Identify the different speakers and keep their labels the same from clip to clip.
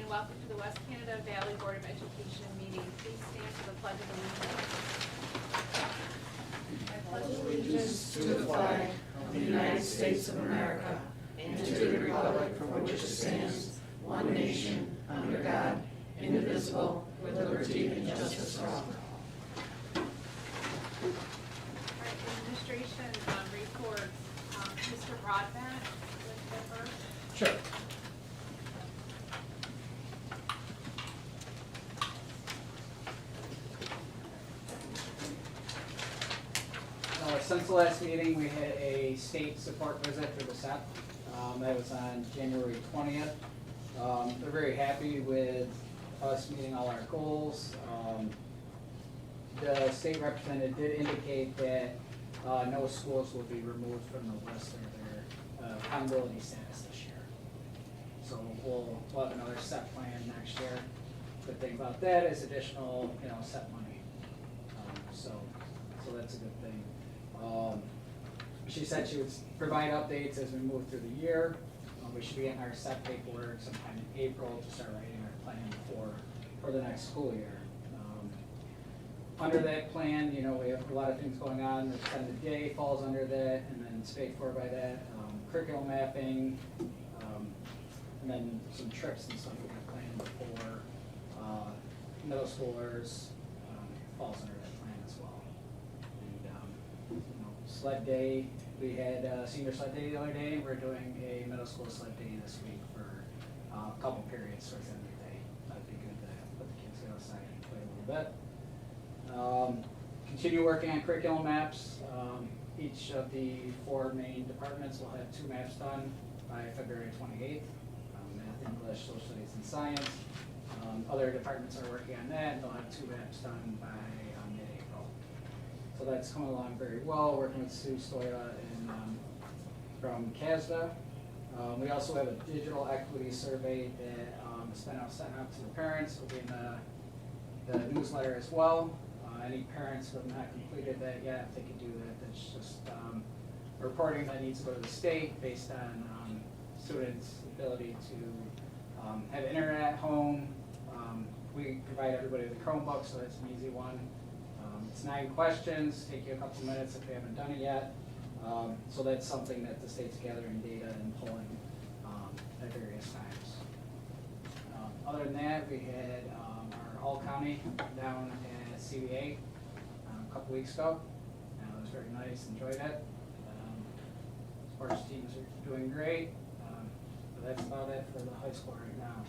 Speaker 1: welcome to the West Canada Valley Board of Education meeting. Please stand for the Pledge of Allegiance.
Speaker 2: I pledge allegiance to the flag of the United States of America and to the republic for which it stands, one nation, under God, indivisible, with liberty and justice for all.
Speaker 1: All right, administration reports. Mr. Broadbent, would you go first?
Speaker 3: Sure. Since the last meeting, we had a state support visit for the SEP. That was on January 20th. They're very happy with us meeting all our goals. The state representative did indicate that no schools will be removed from the list of their accountability status this year. So we'll have another SEP plan next year. Good thing about that is additional, SEP money. So that's a good thing. She said she would provide updates as we move through the year. We should be getting our SEP paperwork sometime in April to start writing our plan for the next school year. Under that plan, we have a lot of things going on. The extended day falls under that, and then it's paid for by that. Curriculum mapping, and then some trips and stuff we have planned for middle schoolers falls under that plan as well. And sled day, we had senior sled day the other day. We're doing a middle school sled day this week for a couple periods towards the end of the day. That'd be good to let the kids go outside and play a little bit. Continue working on curriculum maps. Each of the 4 main departments will have 2 maps done by February 28th. Math, English, Social Studies, and Science. Other departments are working on that, and they'll have 2 maps done by mid-April. So that's coming along very well, working with Sue Stoya from CSD. We also have a digital equity survey that is sent out to the parents. It'll be in the newsletter as well. Any parents who have not completed that yet, if they can do that, that's just reporting that needs to go to the state based on students' ability to have internet at home. We provide everybody with a Chromebook, so that's an easy one. It's 9 questions, take you a couple minutes if you haven't done it yet. So that's something that the state's gathering data and pulling at various times. Other than that, we had our all-county down at CVA a couple weeks ago. It was very nice, enjoyed it. Sports teams are doing great. But that's about it for the high school right now.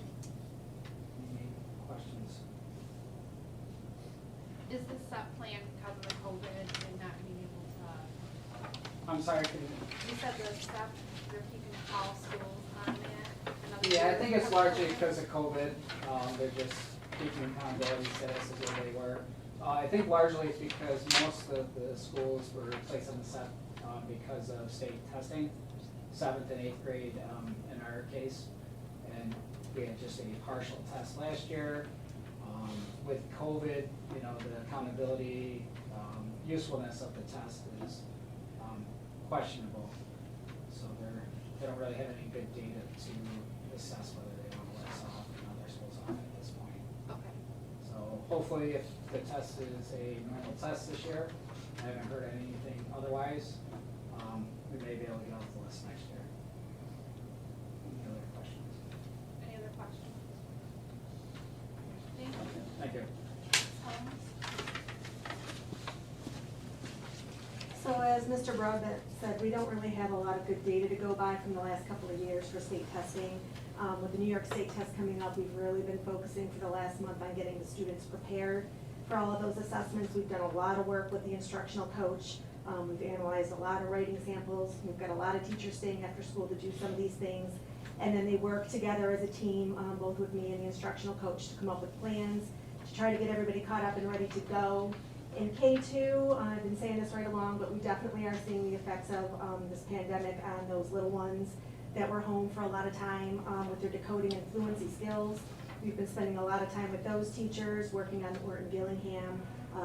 Speaker 3: Any questions?
Speaker 1: Is the SEP plan because of the COVID and not being able to?
Speaker 3: I'm sorry,
Speaker 1: You said the SEP, they're keeping all schools on that?
Speaker 3: yeah, I think it's largely because of COVID. They're just keeping accountability status as where they were. I think largely it's because most of the schools were placed on the SEP because of state testing, 7th and 8th grade in our case. And we had just a partial test last year. With COVID, the accountability, usefulness of the test is questionable. So they don't really have any good data to assess whether they want to let us off and other schools off at this point.
Speaker 1: Okay.
Speaker 3: So hopefully if the test is a normal test this year, I haven't heard anything otherwise, we may be able to get off the list next year. Any other questions?
Speaker 1: Any other questions? Thank you.
Speaker 3: Thank you.
Speaker 4: So as Mr. Broadbent said, we don't really have a lot of good data to go by from the last couple of years for state testing. With the New York State test coming up, we've really been focusing for the last month on getting the students prepared for all of those assessments. We've done a lot of work with the instructional coach. We've analyzed a lot of writing samples. We've got a lot of teachers staying after school to do some of these things. And then they work together as a team, both with me and the instructional coach, to come up with plans to try to get everybody caught up and ready to go. In K2, I've been saying this right along, but we definitely are seeing the effects of this pandemic on those little ones that were home for a lot of time with their decoding and fluency skills. We've been spending a lot of time with those teachers, working on Orton-Gillingham,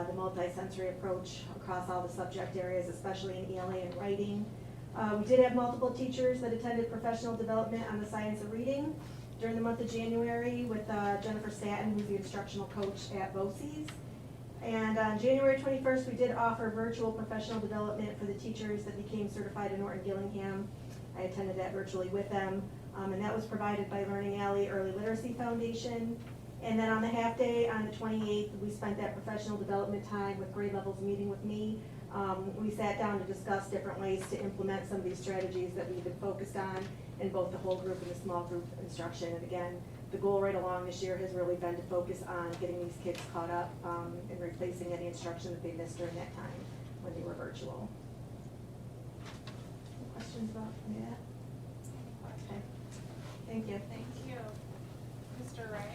Speaker 4: the multi-sensory approach across all the subject areas, especially in ELA and writing. We did have multiple teachers that attended professional development on the science of reading. during the month of January with Jennifer Satin, who's the instructional coach at BOCES. And on January 21st, we did offer virtual professional development for the teachers that became certified in Norton Gillingham. I attended that virtually with them, and that was provided by Learning Alley Early Literacy Foundation. And then on the half day, on the 28th, we spent that professional development time with grade levels meeting with me. We sat down to discuss different ways to implement some of these strategies that we've been focused on in both the whole group and the small group instruction. And again, the goal right along this year has really been to focus on getting these kids caught up and replacing any instruction that they missed during that time when they were virtual. Any questions about that? Okay. Thank you.
Speaker 1: Thank you. Mr. Ray?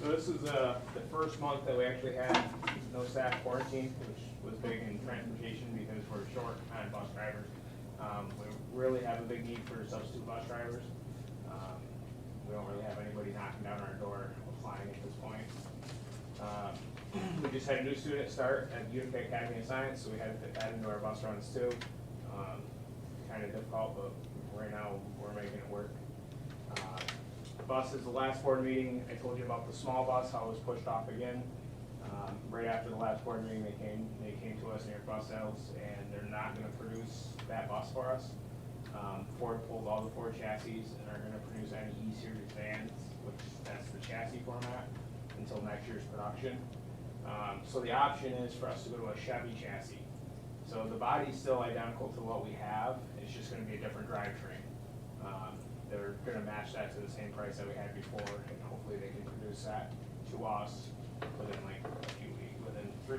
Speaker 5: So this is the first month that we actually had no staff quarantine, which was big in transportation because we're short on bus drivers. We really have a big need for substitute bus drivers. We don't really have anybody knocking down our door applying at this point. We just had a new student start at Utica Academy of Science, so we had to fit that into our bus runs too. Kind of difficult, but right now we're making it work. Bus is the last board meeting. I told you about the small bus, how it was pushed off again. Right after the last board meeting, they came to us near bus sales, and they're not gonna produce that bus for us. Ford pulled all the Ford chassis and are gonna produce any E-Series vans, which that's the chassis format, until next year's production. So the option is for us to go to a Chevy chassis. So the body's still identical to what we have, it's just gonna be a different drivetrain. They're gonna match that to the same price that we had before, and hopefully they can produce that to us within like a few weeks,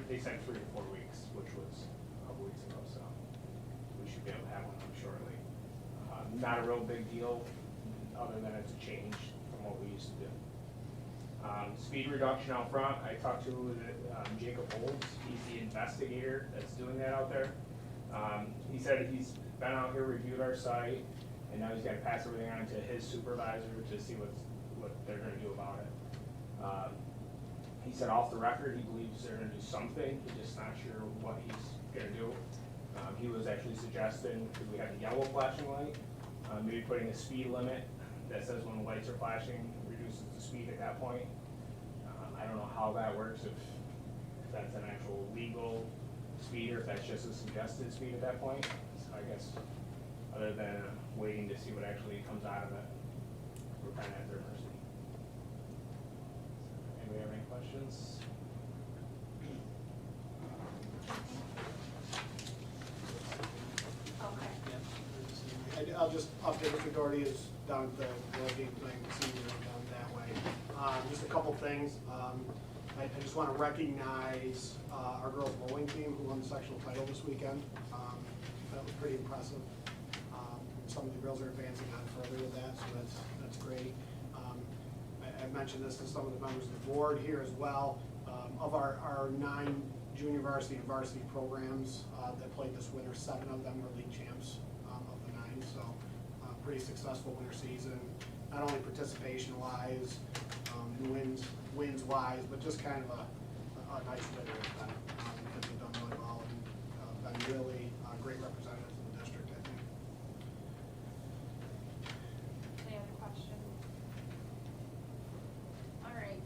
Speaker 5: they said 3 to 4 weeks, which was a couple weeks ago, so we should be able to have one shortly. Not a real big deal, other than it's a change from what we used to do. Speed reduction out front, I talked to Jacob Olds, he's the investigator that's doing that out there. He said he's been out here, reviewed our site, and now he's got to pass everything on to his supervisor to see what they're going to do about it. He said off the record, he believes they're going to do something, he's just not sure what he's going to do. He was actually suggesting, because we have a yellow flashing light, maybe putting a speed limit that says when the lights are flashing, reduces the speed at that point. I don't know how that works, if that's an actual legal speed, or if that's just a suggested speed at that point. So I guess, other than waiting to see what actually comes out of it, we're kind of at their mercy. Anybody have any questions?
Speaker 1: Okay.
Speaker 6: I'll just update if Gordy is down at the game playing senior down that way. Just a couple things. I just want to recognize our girls bowling team who won the sectional title this weekend. That was pretty impressive. Some of the girls are advancing on further with that, so that's great. I mentioned this to some of the members of the board here as well. Of our 9 junior varsity and varsity programs that played this winter, 7 of them were league champs of the 9, so pretty successful winter season, not only participation-wise, wins-wise, but just kind of a nice winter with them. Because they've done really well and been really great representatives of the district, I think.
Speaker 1: Any other questions? All right.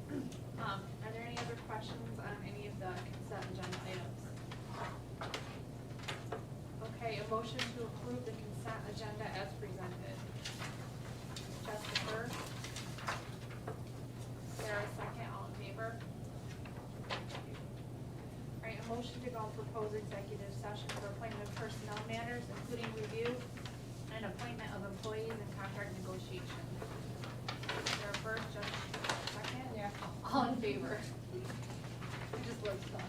Speaker 1: Are there any other questions on any of the consent agenda items? Okay, a motion to approve the consent agenda as presented. Jessica first. Sarah second, all in favor? All right, a motion to go and propose executive session for appointment of personnel matters, including review and appointment of employees and contract negotiations. Sarah first, Jessica second? Yeah. All in favor? Just let's talk.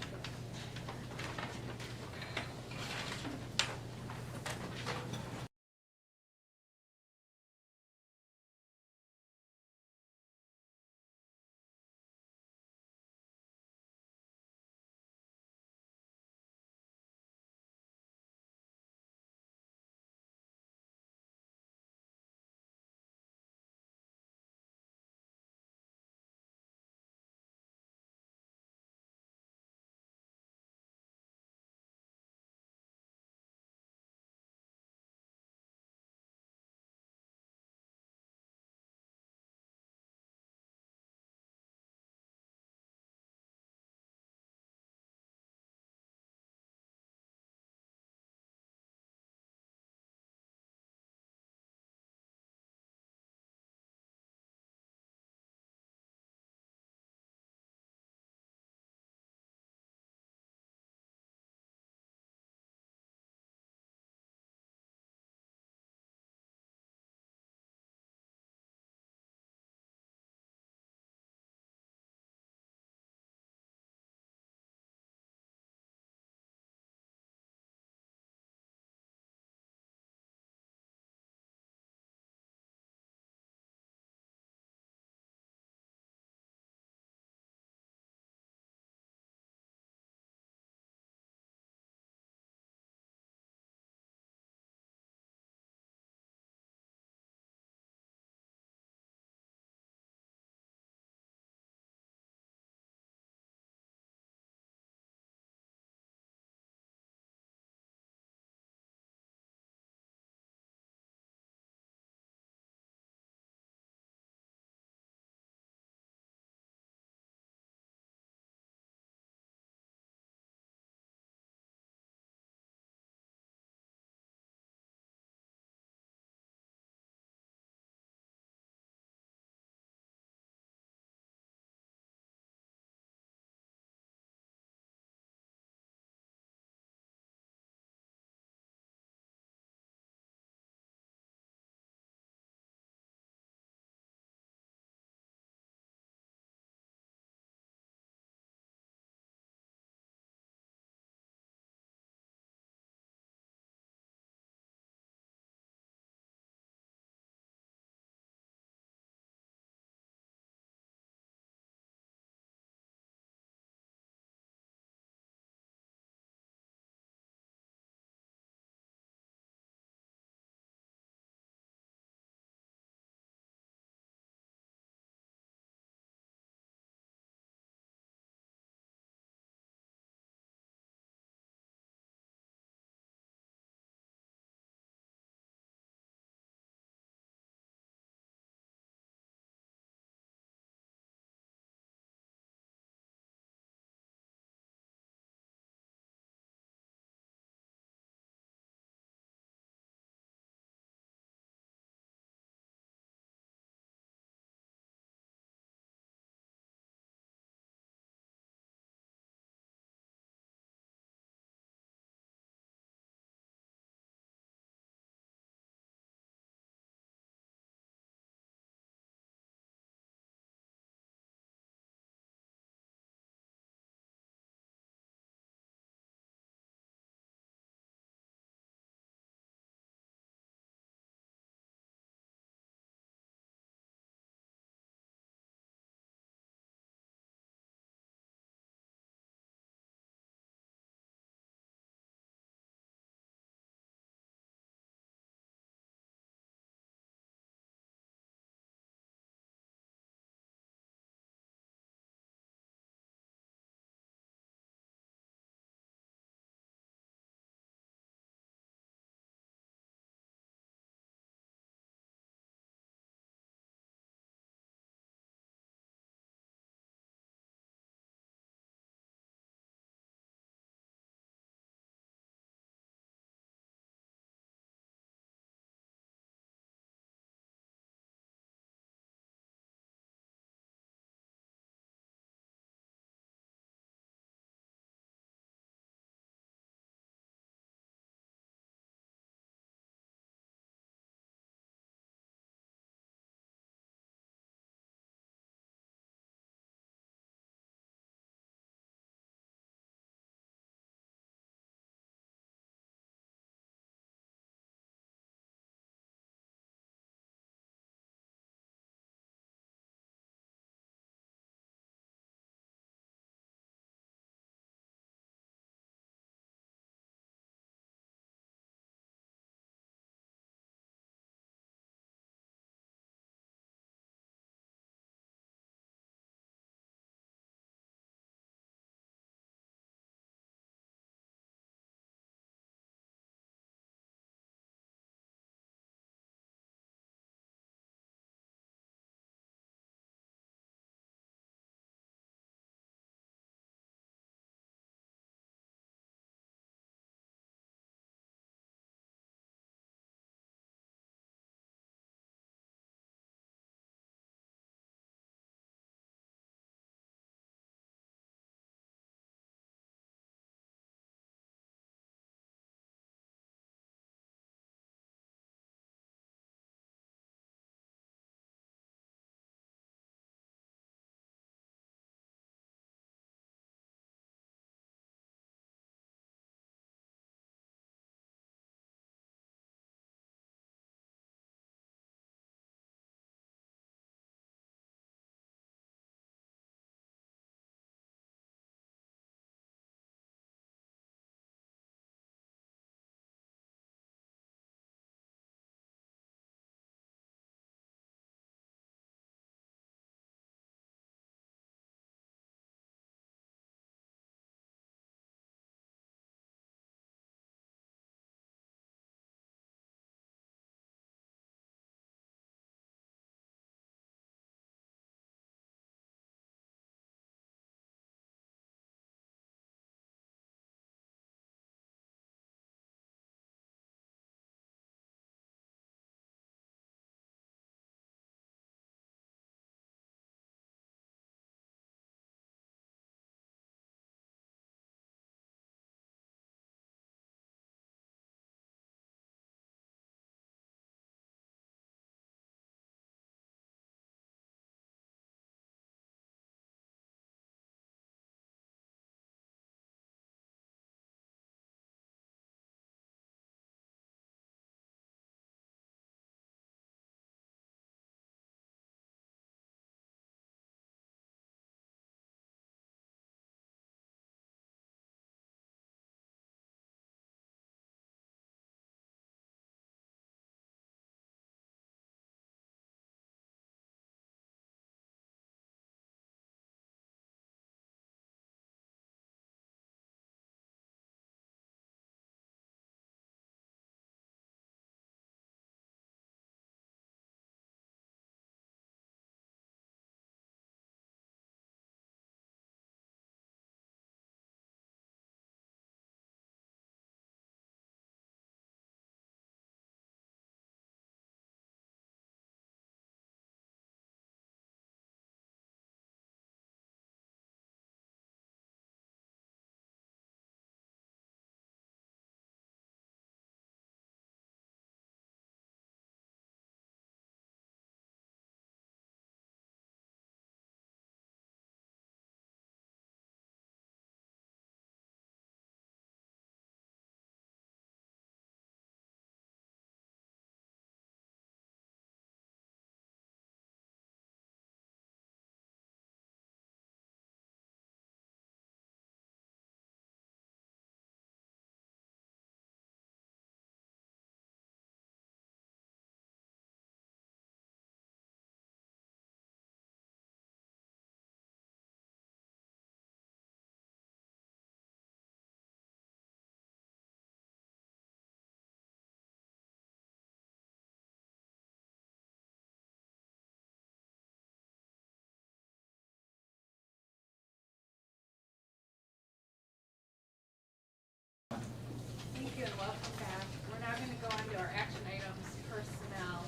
Speaker 1: our action items, personnel.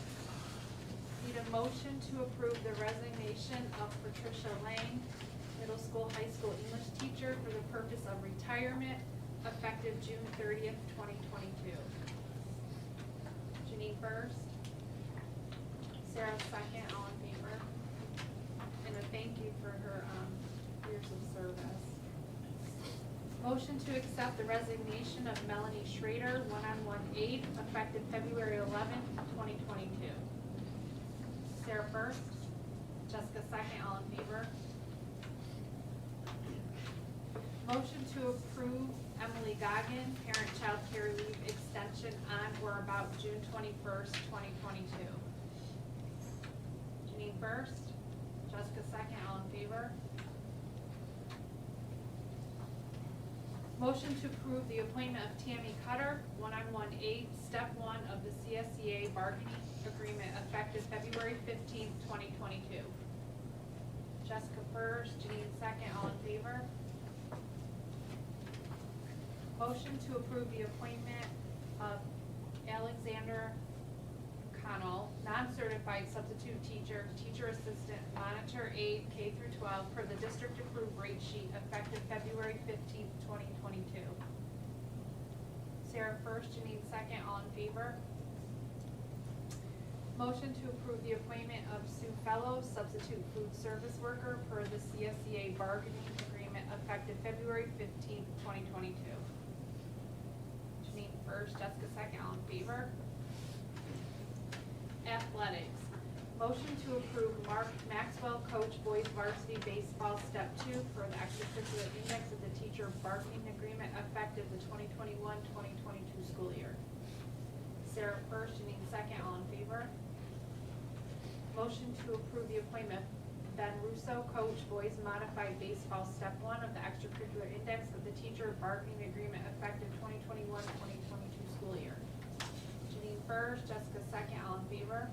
Speaker 1: Need a motion to approve the resignation of Patricia Lange, middle school, high school English teacher for the purpose of retirement, effective June 30th, 2022. Janine first. Sarah second, all in favor. And a thank you for her years of service. Motion to accept the resignation of Melanie Schrader, one-on-one aide, effective February 11th, 2022. Sarah first, Jessica second, all in favor. Motion to approve Emily Goggin, parent-child care leave extension on or about June 21st, 2022. Janine first, Jessica second, all in favor. Motion to approve the appointment of Tammy Cutter, one-on-one aide, step 1 of the CSCA bargaining agreement effective February 15th, 2022. Jessica first, Janine second, all in favor. Motion to approve the appointment of Alexander Connell, non-certified substitute teacher, teacher assistant, monitor aide, K through 12, per the district approved rate sheet effective February 15th, 2022. Sarah first, Janine second, all in favor. Motion to approve the appointment of Sue Fellows, substitute food service worker, per the CSCA bargaining agreement effective February 15th, 2022. Janine first, Jessica second, all in favor. Athletics. Motion to approve Mark Maxwell, coach boys varsity baseball, step 2, for the extracurricular index of the teacher bargaining agreement effective the 2021-2022 school year. Sarah first, Janine second, all in favor. Motion to approve the appointment of Ben Russo, coach boys modified baseball, step 1 of the extracurricular index of the teacher bargaining agreement effective 2021-2022 school year. Janine first, Jessica second, all in favor.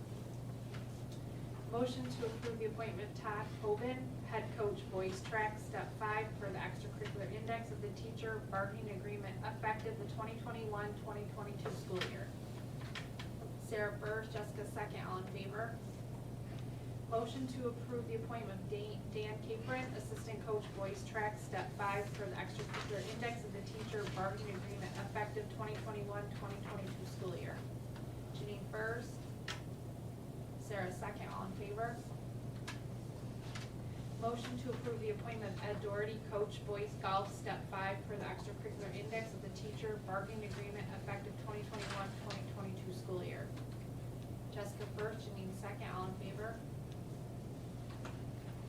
Speaker 1: Motion to approve the appointment of Todd Hoban, head coach boys track, step 5, for the extracurricular index of the teacher bargaining agreement effective the 2021-2022 school year. Sarah first, Jessica second, all in favor. Motion to approve the appointment of Dan Capron, assistant coach boys track, step 5, for the extracurricular index of the teacher bargaining agreement effective 2021-2022 school year. Janine first, Sarah second, all in favor. Motion to approve the appointment of Ed Doherty, coach boys golf, step 5, for the extracurricular index of the teacher bargaining agreement effective 2021-2022 school year. Jessica first, Janine second, all in favor.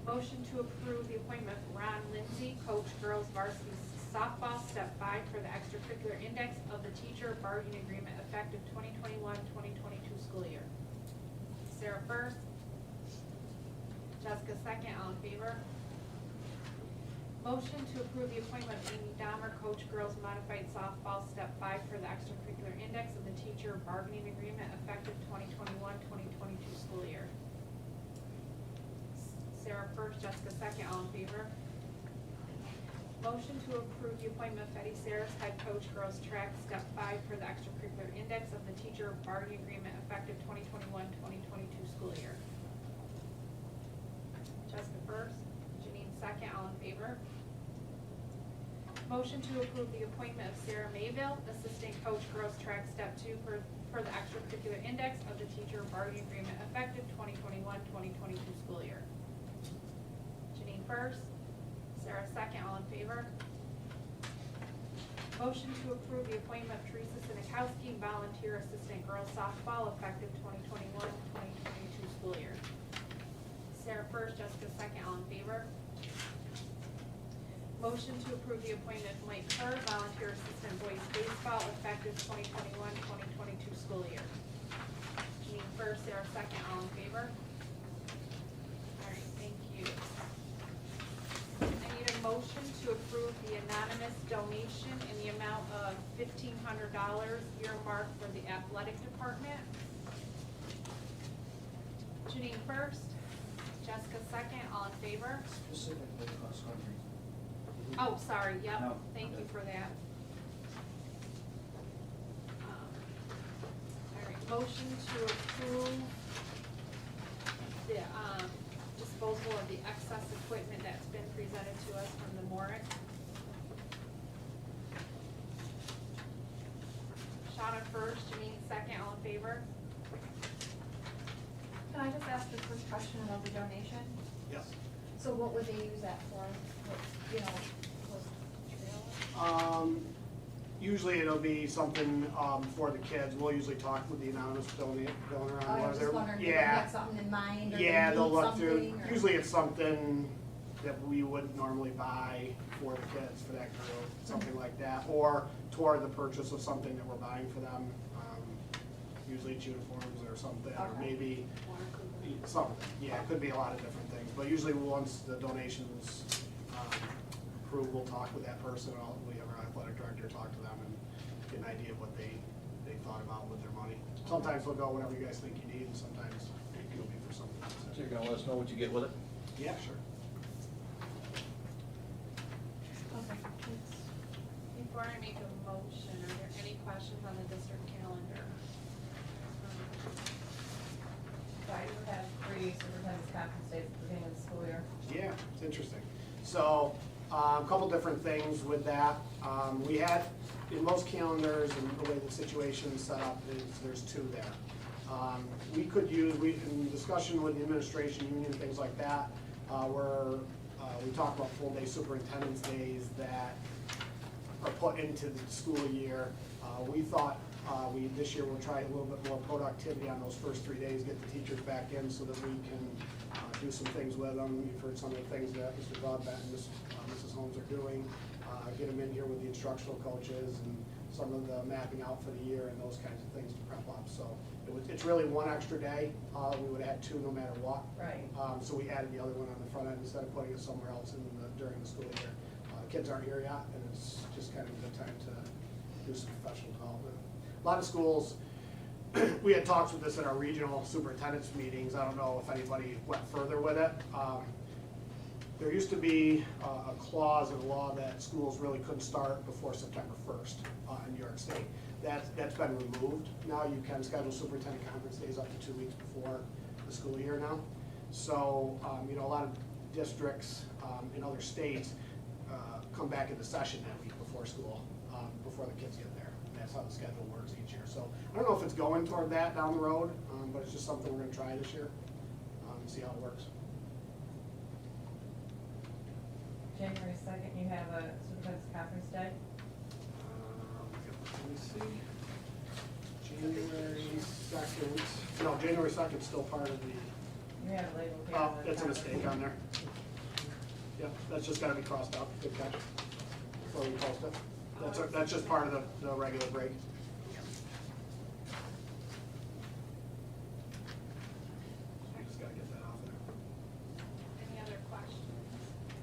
Speaker 1: Motion to approve the appointment of Ron Lindsay, coach girls varsity softball, step 5, for the extracurricular index of the teacher bargaining agreement effective 2021-2022 school year. Sarah first, Jessica second, all in favor. Motion to approve the appointment of Amy Dahmer, coach girls modified softball, step 5, for the extracurricular index of the teacher bargaining agreement effective 2021-2022 school year. Sarah first, Jessica second, all in favor. Motion to approve the appointment of Betty Saris, head coach girls track, step 5, for the extracurricular index of the teacher bargaining agreement effective 2021-2022 school year. Jessica first, Janine second, all in favor. Motion to approve the appointment of Sarah Mayville, assistant coach girls track, step 2, for the extracurricular index of the teacher bargaining agreement effective 2021-2022 school year. Janine first, Sarah second, all in favor. Motion to approve the appointment of Teresa Sinikowski, volunteer assistant girls softball, effective 2021-2022 school year. Sarah first, Jessica second, all in favor. Motion to approve the appointment of Mike Kerr, volunteer assistant boys baseball, effective 2021-2022 school year. Janine first, Sarah second, all in favor. All right, thank you. I need a motion to approve the anonymous donation in the amount of $1,500 earmarked for the athletic department. Janine first, Jessica second, all in favor.
Speaker 2: Specifically cross-country.
Speaker 1: Oh, sorry, yep,
Speaker 2: No,
Speaker 1: thank you
Speaker 2: okay.
Speaker 1: for that. All right, motion to approve the, disposal of the excess equipment that's been presented to us from the Morick. Shawna first, Janine second, all in favor?
Speaker 7: Can I just ask the first question about the donation?
Speaker 6: Yes.
Speaker 7: So what would they use that for? What, you know, was
Speaker 6: Usually it'll be something, for the kids. We'll usually talk with the anonymous donor on
Speaker 7: I
Speaker 6: whether
Speaker 7: was
Speaker 6: they're.
Speaker 7: just wondering, if they
Speaker 6: Yeah.
Speaker 7: had something in mind, or they
Speaker 6: Yeah, they'll
Speaker 7: need
Speaker 6: look through,
Speaker 7: something, or?
Speaker 6: usually it's something that we wouldn't normally buy for the kids, for that group, something like that, or toward the purchase of something that we're buying for them. Usually it's uniforms or something, or
Speaker 7: Okay.
Speaker 6: maybe something, yeah, it could be a lot of different things, but usually once the donation's approved, we'll talk with that person, or we have our athletic director talk to them and get an idea of what they thought about with their money. Sometimes we'll go whatever you guys think you need, and sometimes it'll be for something
Speaker 2: So
Speaker 6: else.
Speaker 2: you're gonna let us know what you get with it?
Speaker 6: Yeah, sure.
Speaker 7: Okay, thanks.
Speaker 1: Before I make a motion, are there any questions on the district calendar?
Speaker 8: So I do have 3 superintendent's conference days at the beginning of the school year.
Speaker 6: Yeah, it's interesting. So, a couple different things with that. We had, in most calendars, and the way the situation's set up is there's 2 there. We could use, in discussion with the administration union, things like that, where we talk about full-day superintendent's days that are put into the school year. We thought this year we'll try a little bit more productivity on those first 3 days, get the teachers back in so that we can do some things with them. You've heard some of the things that Mr. Broadbent and Mrs. Holmes are doing. Get them in here with the instructional coaches and some of the mapping out for the year and those kinds of things to prep up. So it's really 1 extra day. We would have had 2 no matter what.
Speaker 8: Right.
Speaker 6: So we added the other one on the front end instead of putting it somewhere else during the school year. Kids aren't here yet, and it's just kind of a good time to do some professional development. A lot of schools, we had talks with this at our regional superintendent's meetings. I don't know if anybody went further with it. There used to be a clause in law that schools really couldn't start before September 1st in New York State. That's been removed. Now you can schedule superintendent conference days up to 2 weeks before the school year now. So, a lot of districts in other states come back into session that week before school, before the kids get there. And that's how the schedule works each year. So I don't know if it's going toward that down the road, but it's just something we're gonna try this year and see how it works.
Speaker 8: January 2nd, you have a superintendent's conference day.
Speaker 6: Let me see. January 2nd, no, January 2nd is still part of the,
Speaker 8: You have a label here.
Speaker 6: oh,
Speaker 8: on the
Speaker 6: that's a
Speaker 8: conference.
Speaker 6: mistake on there. Yep, that's just gotta be crossed out, good catch, before we post it. That's just part of the regular break. I just gotta get that off there.
Speaker 1: Any other questions?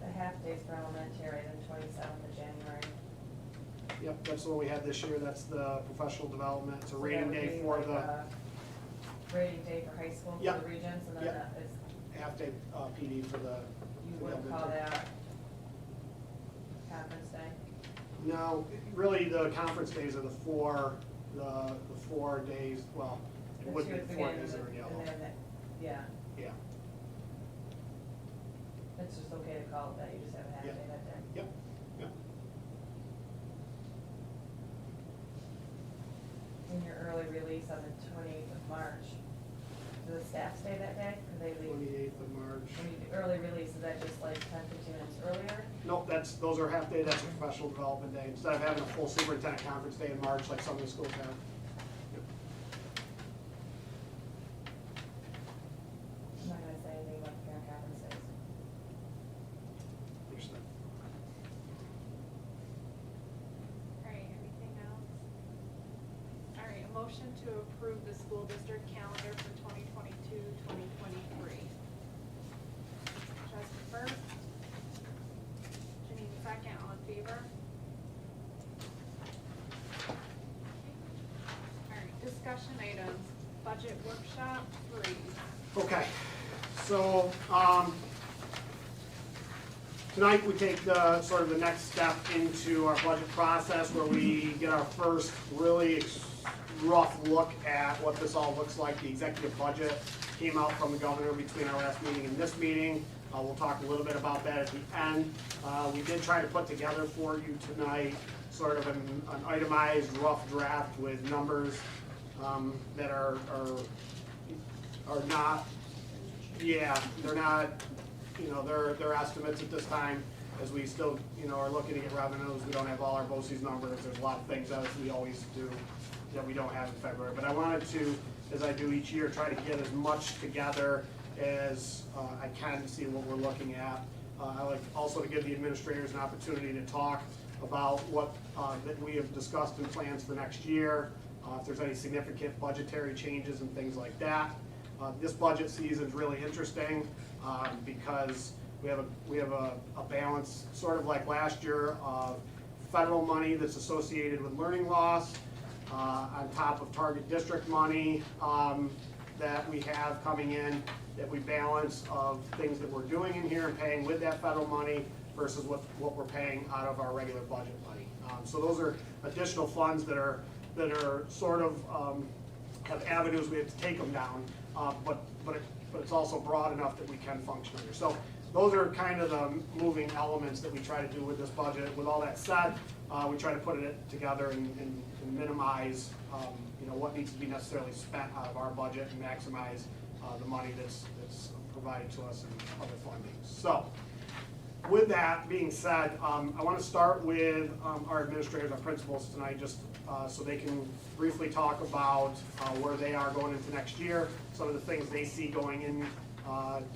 Speaker 8: The half days for elementary, the 27th of January.
Speaker 6: Yep, that's what we had this year, that's the professional development, it's a
Speaker 8: So
Speaker 6: rating
Speaker 8: that would
Speaker 6: day
Speaker 8: be
Speaker 6: for
Speaker 8: like
Speaker 6: the
Speaker 8: a rating day for high school for
Speaker 6: Yep.
Speaker 8: the regions, and then
Speaker 6: Yep.
Speaker 8: that is,
Speaker 6: half-day PD for the.
Speaker 8: you
Speaker 6: for the
Speaker 8: wouldn't call
Speaker 6: elementary.
Speaker 8: that conference day?
Speaker 6: No, really, the conference days are the 4 days, well, it would be
Speaker 8: That's
Speaker 6: 4
Speaker 8: your
Speaker 6: days that are
Speaker 8: beginning,
Speaker 6: yellow.
Speaker 8: and then yeah,
Speaker 6: Yeah,
Speaker 8: it's just okay to call it that, you just have a half
Speaker 6: Yep.
Speaker 8: day that day.
Speaker 6: yep, yep.
Speaker 8: In your early release on the 28th of March, do the staff stay that day? Because they leave,
Speaker 6: 28th of March.
Speaker 8: when you do early release, is that just like 10, 15 minutes earlier?
Speaker 6: Nope, those are half-day, that's a professional development day, instead of having a full superintendent conference day in March like some of the schools have. Yep.
Speaker 8: I'm not gonna say anything about the parent conference days.
Speaker 6: Understood.
Speaker 1: All right, anything else? All right, a motion to approve the school district calendar for 2022-2023. Justin first. Janine second, all in favor? All right, discussion items, budget workshop 3.
Speaker 6: Okay, so, tonight we take the, sort of the next step into our budget process where we get our first really rough look at what this all looks like. The executive budget came out from the governor between our last meeting and this meeting. We'll talk a little bit about that at the end. We did try to put together for you tonight sort of an itemized rough draft with numbers that are not, yeah, they're not, you know, they're estimates at this time, as we still, you know, are looking to get revenues. We don't have all our BOCES numbers. There's a lot of things as we always do that we don't have in February. But I wanted to, as I do each year, try to get as much together as I can to see what we're looking at. I like also to give the administrators an opportunity to talk about what that we have discussed in plans for next year, if there's any significant budgetary changes and things like that. This budget season is really interesting because we have a balance, sort of like last year, of federal money that's associated with learning loss, on top of target district money that we have coming in, that we balance of things that we're doing in here and paying with that federal money versus what we're paying out of our regular budget money. So those are additional funds that are sort of have avenues we have to take them down, but it's also broad enough that we can function under. So those are kind of the moving elements that we try to do with this budget. With all that said, we try to put it together and minimize you know, what needs to be necessarily spent out of our budget and maximize the money that's provided to us in other funding. So with that being said, I want to start with our administrators, our principals tonight, just so they can briefly talk about where they are going into next year, some of the things they see going in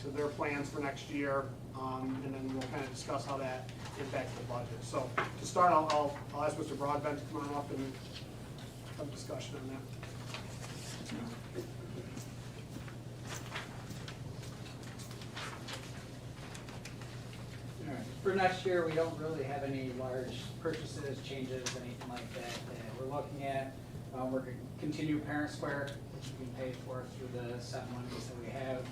Speaker 6: to their plans for next year, and then we'll kind of discuss how that impacts the budget. So to start, I'll ask Mr. Broadbent to come on up and have a discussion on that.
Speaker 3: All right. For next year, we don't really have any large purchases, changes, anything like that we're looking at. We're going to continue Parent Square, which we can pay for through the set monies that we have.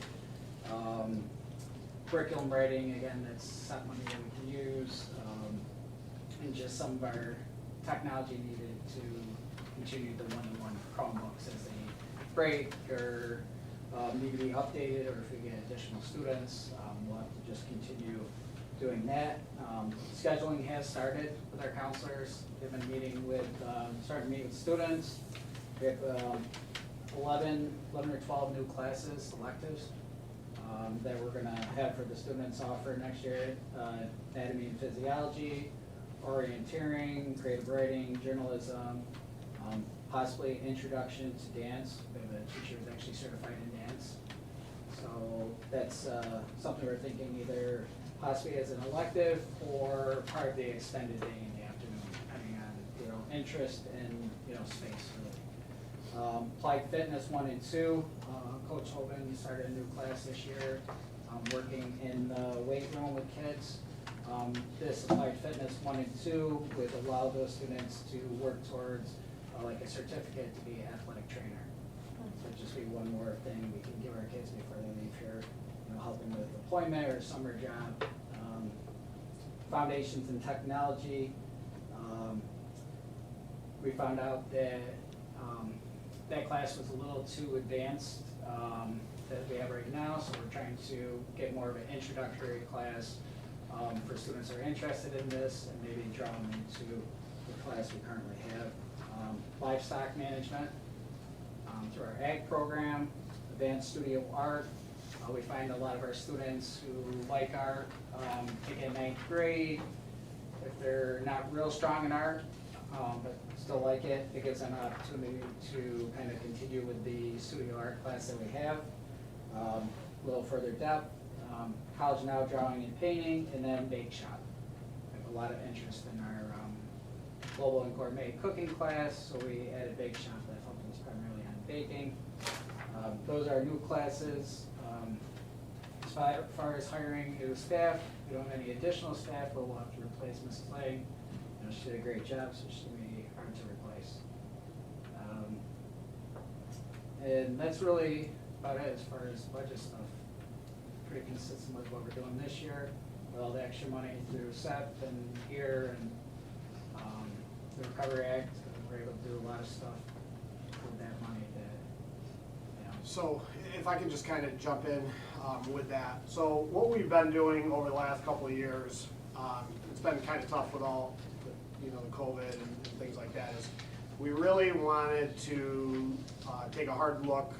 Speaker 3: Curriculum writing, again, that's set money that we can use, and just some of our technology needed to continue the one-to-one Chromebooks as they break or need to be updated, or if we get additional students, we'll have to just continue doing that. Scheduling has started with our counselors. They've been meeting with, starting to meet with students. We have 11 or 12 new classes, electives, that we're gonna have for the students offer next year. Anatomy and physiology, orienteering, creative writing, journalism, possibly introduction to dance. We have a teacher who's actually certified in dance. So that's something we're thinking either possibly as an elective or part of the extended day in the afternoon, depending on, you know, interest and, you know, space really. Applied Fitness 1 and 2, Coach Hogan started a new class this year, working in the weight room with kids. This Applied Fitness 1 and 2 would allow those students to work towards like a certificate to be an athletic trainer. So it'd just be one more thing we can give our kids before they leave here, you know, helping with employment or summer job. Foundations in technology. We found out that that class was a little too advanced that we have right now, so we're trying to get more of an introductory class for students who are interested in this and maybe draw them into the class we currently have. Livestock management through our ag program, advanced studio art. We find a lot of our students who like art, take in 9th grade, if they're not real strong in art, but still like it, it gives them an opportunity to kind of continue with the studio art class that we have. A little further depth, college now drawing and painting, and then bake shop. We have a lot of interest in our global and gourmet cooking class, so we added bake shop that focuses primarily on baking. Those are new classes. As far as hiring new staff, we don't have any additional staff, but we'll have to replace Mrs. Lange. You know, she did a great job, so she's gonna be hard to replace. And that's really about it as far as budget stuff. Pretty consistent with what we're doing this year, with all the extra money through SEP and here and the Recovery Act. We're able to do a lot of stuff that money that, you know.
Speaker 6: So if I can just kind of jump in with that. So what we've been doing over the last couple of years, it's been kind of tough with all, the COVID and things like that, is we really wanted to take a hard look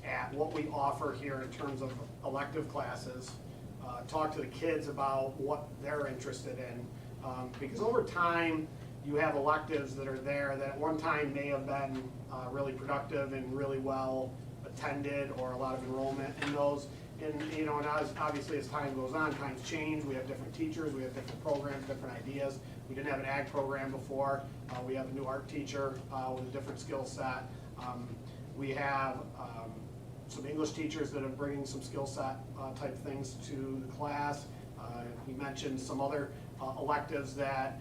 Speaker 6: at what we offer here in terms of elective classes, talk to the kids about what they're interested in, because over time, you have electives that are there that at one time may have been really productive and really well attended, or a lot of enrollment in those. And and obviously as time goes on, times change. We have different teachers, we have different programs, different ideas. We didn't have an ag program before. We have a new art teacher with a different skill set. We have some English teachers that are bringing some skill set type things to the class. We mentioned some other electives that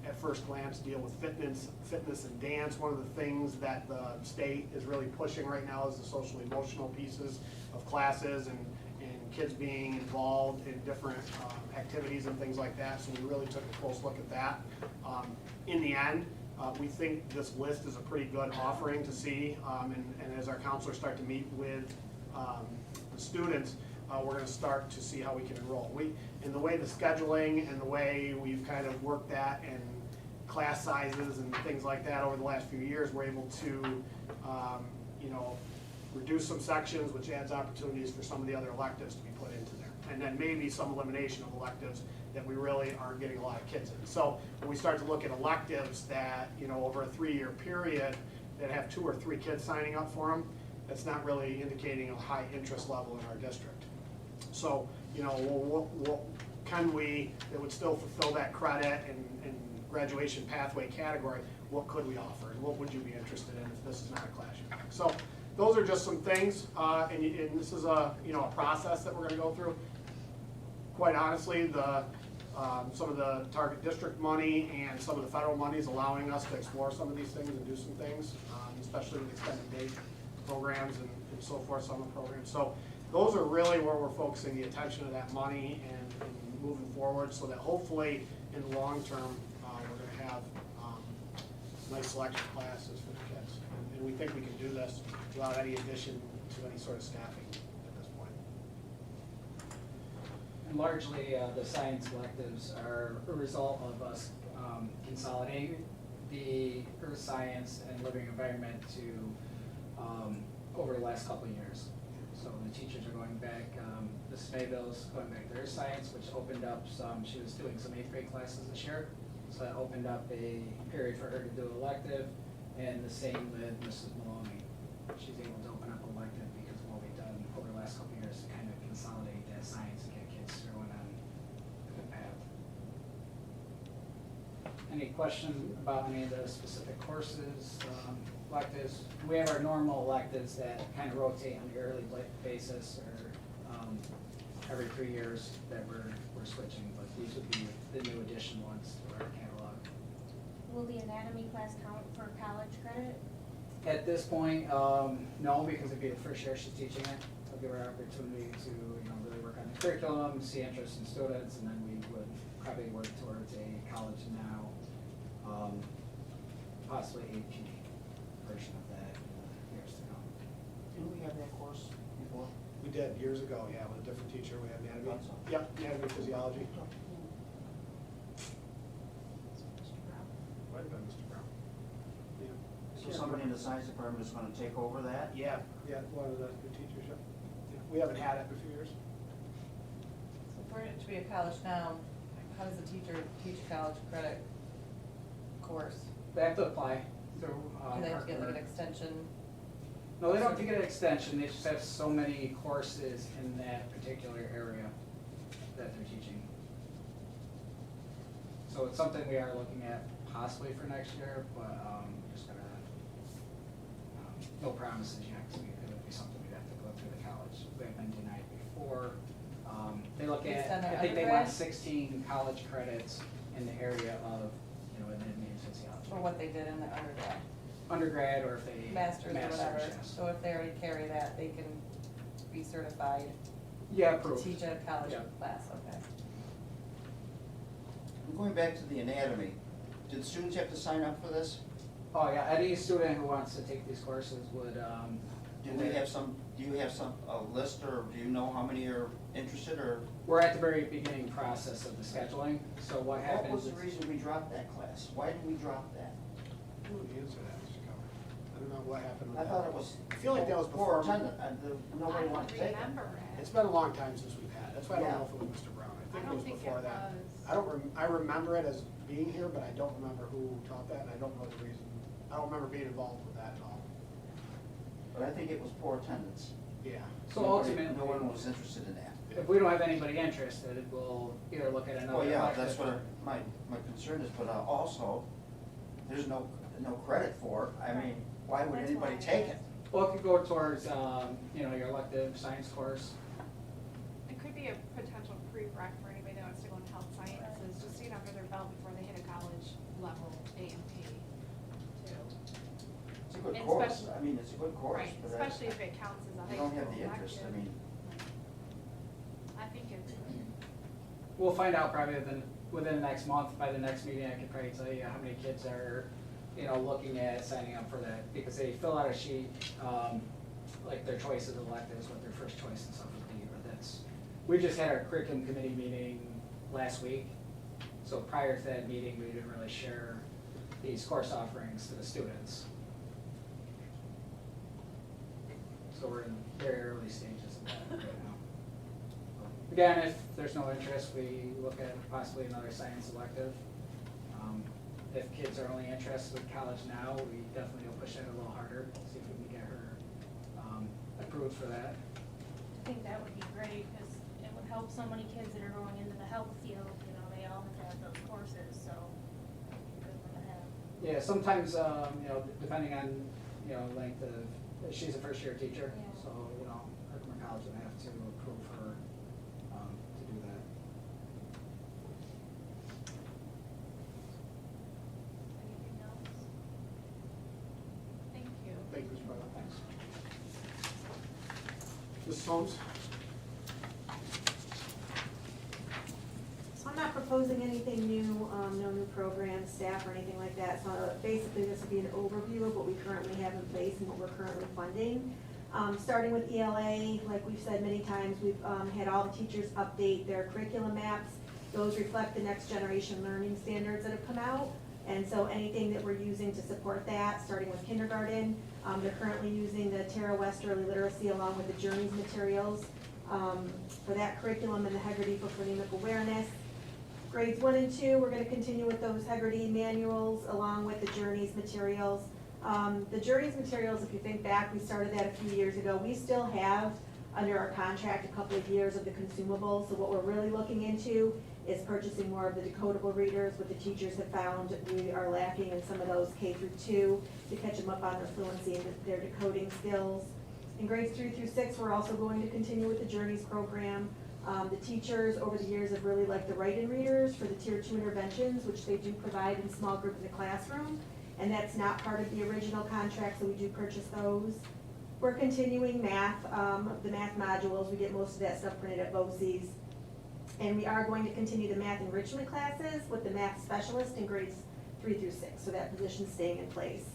Speaker 6: at first glance deal with fitness and dance. One of the things that the state is really pushing right now is the social emotional pieces of classes and kids being involved in different activities and things like that. So we really took a close look at that. In the end, we think this list is a pretty good offering to see, and as our counselors start to meet with the students, we're going to start to see how we can enroll. In the way the scheduling and the way we've kind of worked that and class sizes and things like that over the last few years, we're able to reduce some sections, which adds opportunities for some of the other electives to be put into there. And then maybe some elimination of electives that we really aren't getting a lot of kids in. So when we start to look at electives that, over a 3-year period that have 2 or 3 kids signing up for them, that's not really indicating a high interest level in our district. So, what can we, that would still fulfill that credit and graduation pathway category, what could we offer? And what would you be interested in if this is not a class you pick? So those are just some things, and this is a process that we're going to go through. Quite honestly, some of the target district money and some of the federal money is allowing us to explore some of these things and do some things, especially with extended day programs and so forth, summer programs. So those are really where we're focusing the attention of that money and moving forward, so that hopefully in the long term, we're going to have nice selection classes for the kids. And we think we can do this without any addition to any sort of staffing at this point.
Speaker 3: And largely, the science electives are a result of us consolidating the earth science and living environment to over the last couple of years. So the teachers are going back, Mrs. Mayville's going back to earth science, which opened up some, she was doing some 8th grade classes this year. So that opened up a period for her to do elective, and the same with Mrs. Maloney. She's able to open up elective because of what we've done over the last couple of years to kind of consolidate that science and get kids going on a good path. Any questions about any of the specific courses, electives? We have our normal electives that kind of rotate on a yearly basis, or every 3 years that we're switching, but these would be the new addition ones to our catalog.
Speaker 7: Will the anatomy class count for college credit?
Speaker 3: At this point, no, because it'd be the first year she's teaching it. It'll give her an opportunity to really work on the curriculum, see interest in students, and then we would probably work towards a college now, possibly AP version of that in years to come.
Speaker 2: Didn't we have that course before?
Speaker 6: We did years ago, yeah, with a different teacher. We had anatomy.
Speaker 2: Thought so.
Speaker 6: Yep, anatomy, physiology. Might have been Mr. Brown. Yeah.
Speaker 2: So somebody in the science department is gonna take over that?
Speaker 6: Yeah, one of the new teachers, yeah. We haven't had it in a few years.
Speaker 8: So for it to be a college now, how does the teacher teach a college credit course?
Speaker 3: They have to apply through.
Speaker 8: Do they have to get like an
Speaker 3: our-
Speaker 8: extension?
Speaker 3: No, they don't have to get an extension, they just have so many courses in that particular area that they're teaching. So it's something we are looking at possibly for next year, but just gonna, no promises yet, because it would be something we'd have to go through the college. We have been denied before. They look
Speaker 8: Based
Speaker 3: at,
Speaker 8: on their
Speaker 3: I think they want
Speaker 8: undergrad?
Speaker 3: 16 college credits in the area of, anatomy and physiology.
Speaker 8: Or what they did in the undergrad?
Speaker 3: Undergrad, or if they.
Speaker 8: Masters or whatever.
Speaker 3: yes.
Speaker 8: So if they already carry that, they can be certified
Speaker 3: Yeah,
Speaker 8: to
Speaker 3: approved.
Speaker 8: teach a college
Speaker 3: Yeah.
Speaker 8: class, okay.
Speaker 2: I'm going back to the anatomy. Did students have to sign up for this?
Speaker 3: Oh, yeah, any student who wants to take these courses would,
Speaker 2: Do you have some, a list, or do you know how many are interested, or?
Speaker 3: we're at the very beginning process of the scheduling, so what
Speaker 2: What
Speaker 3: happens
Speaker 2: was
Speaker 3: is.
Speaker 2: the reason we dropped that class? Why did we drop that?
Speaker 6: Who would answer that, Mr. Keller? I don't know what happened with
Speaker 2: I
Speaker 6: that.
Speaker 2: thought it was.
Speaker 6: I feel like that was
Speaker 2: poor
Speaker 6: before.
Speaker 2: attendance, and nobody
Speaker 1: I
Speaker 2: wanted
Speaker 1: don't
Speaker 2: to take it.
Speaker 1: remember it.
Speaker 6: It's been a long time since we've had it. That's why I don't
Speaker 2: Yeah.
Speaker 6: know if it was Mr. Brown. I
Speaker 1: I
Speaker 6: think it
Speaker 1: don't
Speaker 6: was
Speaker 1: think it
Speaker 6: before that.
Speaker 1: was.
Speaker 6: I remember it as being here, but I don't remember who taught that, and I don't know the reason. I don't remember being involved with that at all.
Speaker 2: But I think it was poor attendance.
Speaker 6: Yeah.
Speaker 3: So
Speaker 2: Nobody-
Speaker 3: ultimately,
Speaker 2: No one was interested in that.
Speaker 3: if we don't have anybody interested, we'll either look at another.
Speaker 2: Well, yeah,
Speaker 3: elective
Speaker 2: that's what my concern is, but also, there's no credit for it. I mean, why would
Speaker 1: That's
Speaker 2: anybody
Speaker 1: why I
Speaker 2: take it?
Speaker 1: asked.
Speaker 3: Well, it could go towards, your elective science course.
Speaker 1: It could be a potential prereq for anybody that wants to go into health sciences, just to get under their belt before they hit a college level A and P too.
Speaker 2: It's a good
Speaker 1: And
Speaker 2: course,
Speaker 1: especially-
Speaker 2: I mean, it's a good course,
Speaker 1: Right,
Speaker 2: but
Speaker 1: especially if it counts as a high
Speaker 2: you
Speaker 1: school
Speaker 2: don't have the interest, I
Speaker 1: elective.
Speaker 2: mean,
Speaker 1: I think it's,
Speaker 3: We'll find out probably within the next month. By the next meeting, I can probably tell you how many kids are, looking at signing up for that, because they fill out a sheet, like their choices of electives, what their first choice and stuff would be, but that's, we just had our curriculum committee meeting last week, so prior to that meeting, we didn't really share these course offerings to the students. So we're in very early stages of that right now. Again, if there's no interest, we look at possibly another science elective. If kids are only interested in college now, we definitely will push that a little harder, see if we can get her approved for that.
Speaker 9: I think that would be great, because it would help so many kids that are going into the health field, they all have to have those courses, so that would be a good one to have.
Speaker 3: Yeah, sometimes, depending on, length of, she's a first-year teacher,
Speaker 9: Yeah.
Speaker 3: so, her college would have to approve her to do that.
Speaker 1: anything else? Thank you.
Speaker 6: Thank you, Mr. President.
Speaker 3: Thanks.
Speaker 6: Mrs. Holmes?
Speaker 4: So I'm not proposing anything new, no new programs, staff, or anything like that. So basically, this will be an overview of what we currently have in place and what we're currently funding. Starting with ELA, like we've said many times, we've had all the teachers update their curriculum maps. Those reflect the next generation learning standards that have come out. And so anything that we're using to support that, starting with kindergarten, they're currently using the Terra West Early Literacy along with the Journeys materials for that curriculum and the Heggerty for phonemic awareness. Grades 1 and 2, we're gonna continue with those Heggerty manuals along with the Journeys materials. The Journeys materials, if you think back, we started that a few years ago. We still have, under our contract, a couple of years of the consumables. So what we're really looking into is purchasing more of the decodable readers. What the teachers have found, we are lacking in some of those K through 2 to catch them up on their fluency and their decoding skills. In grades 3 through 6, we're also going to continue with the Journeys program. The teachers over the years have really liked the write-in readers for the Tier 2 interventions, which they do provide in small group in the classroom. And that's not part of the original contract, so we do purchase those. We're continuing math, the math modules. We get most of that stuff printed at BOCES. And we are going to continue the math enrichment classes with the math specialist in grades 3 through 6. So that position's staying in place.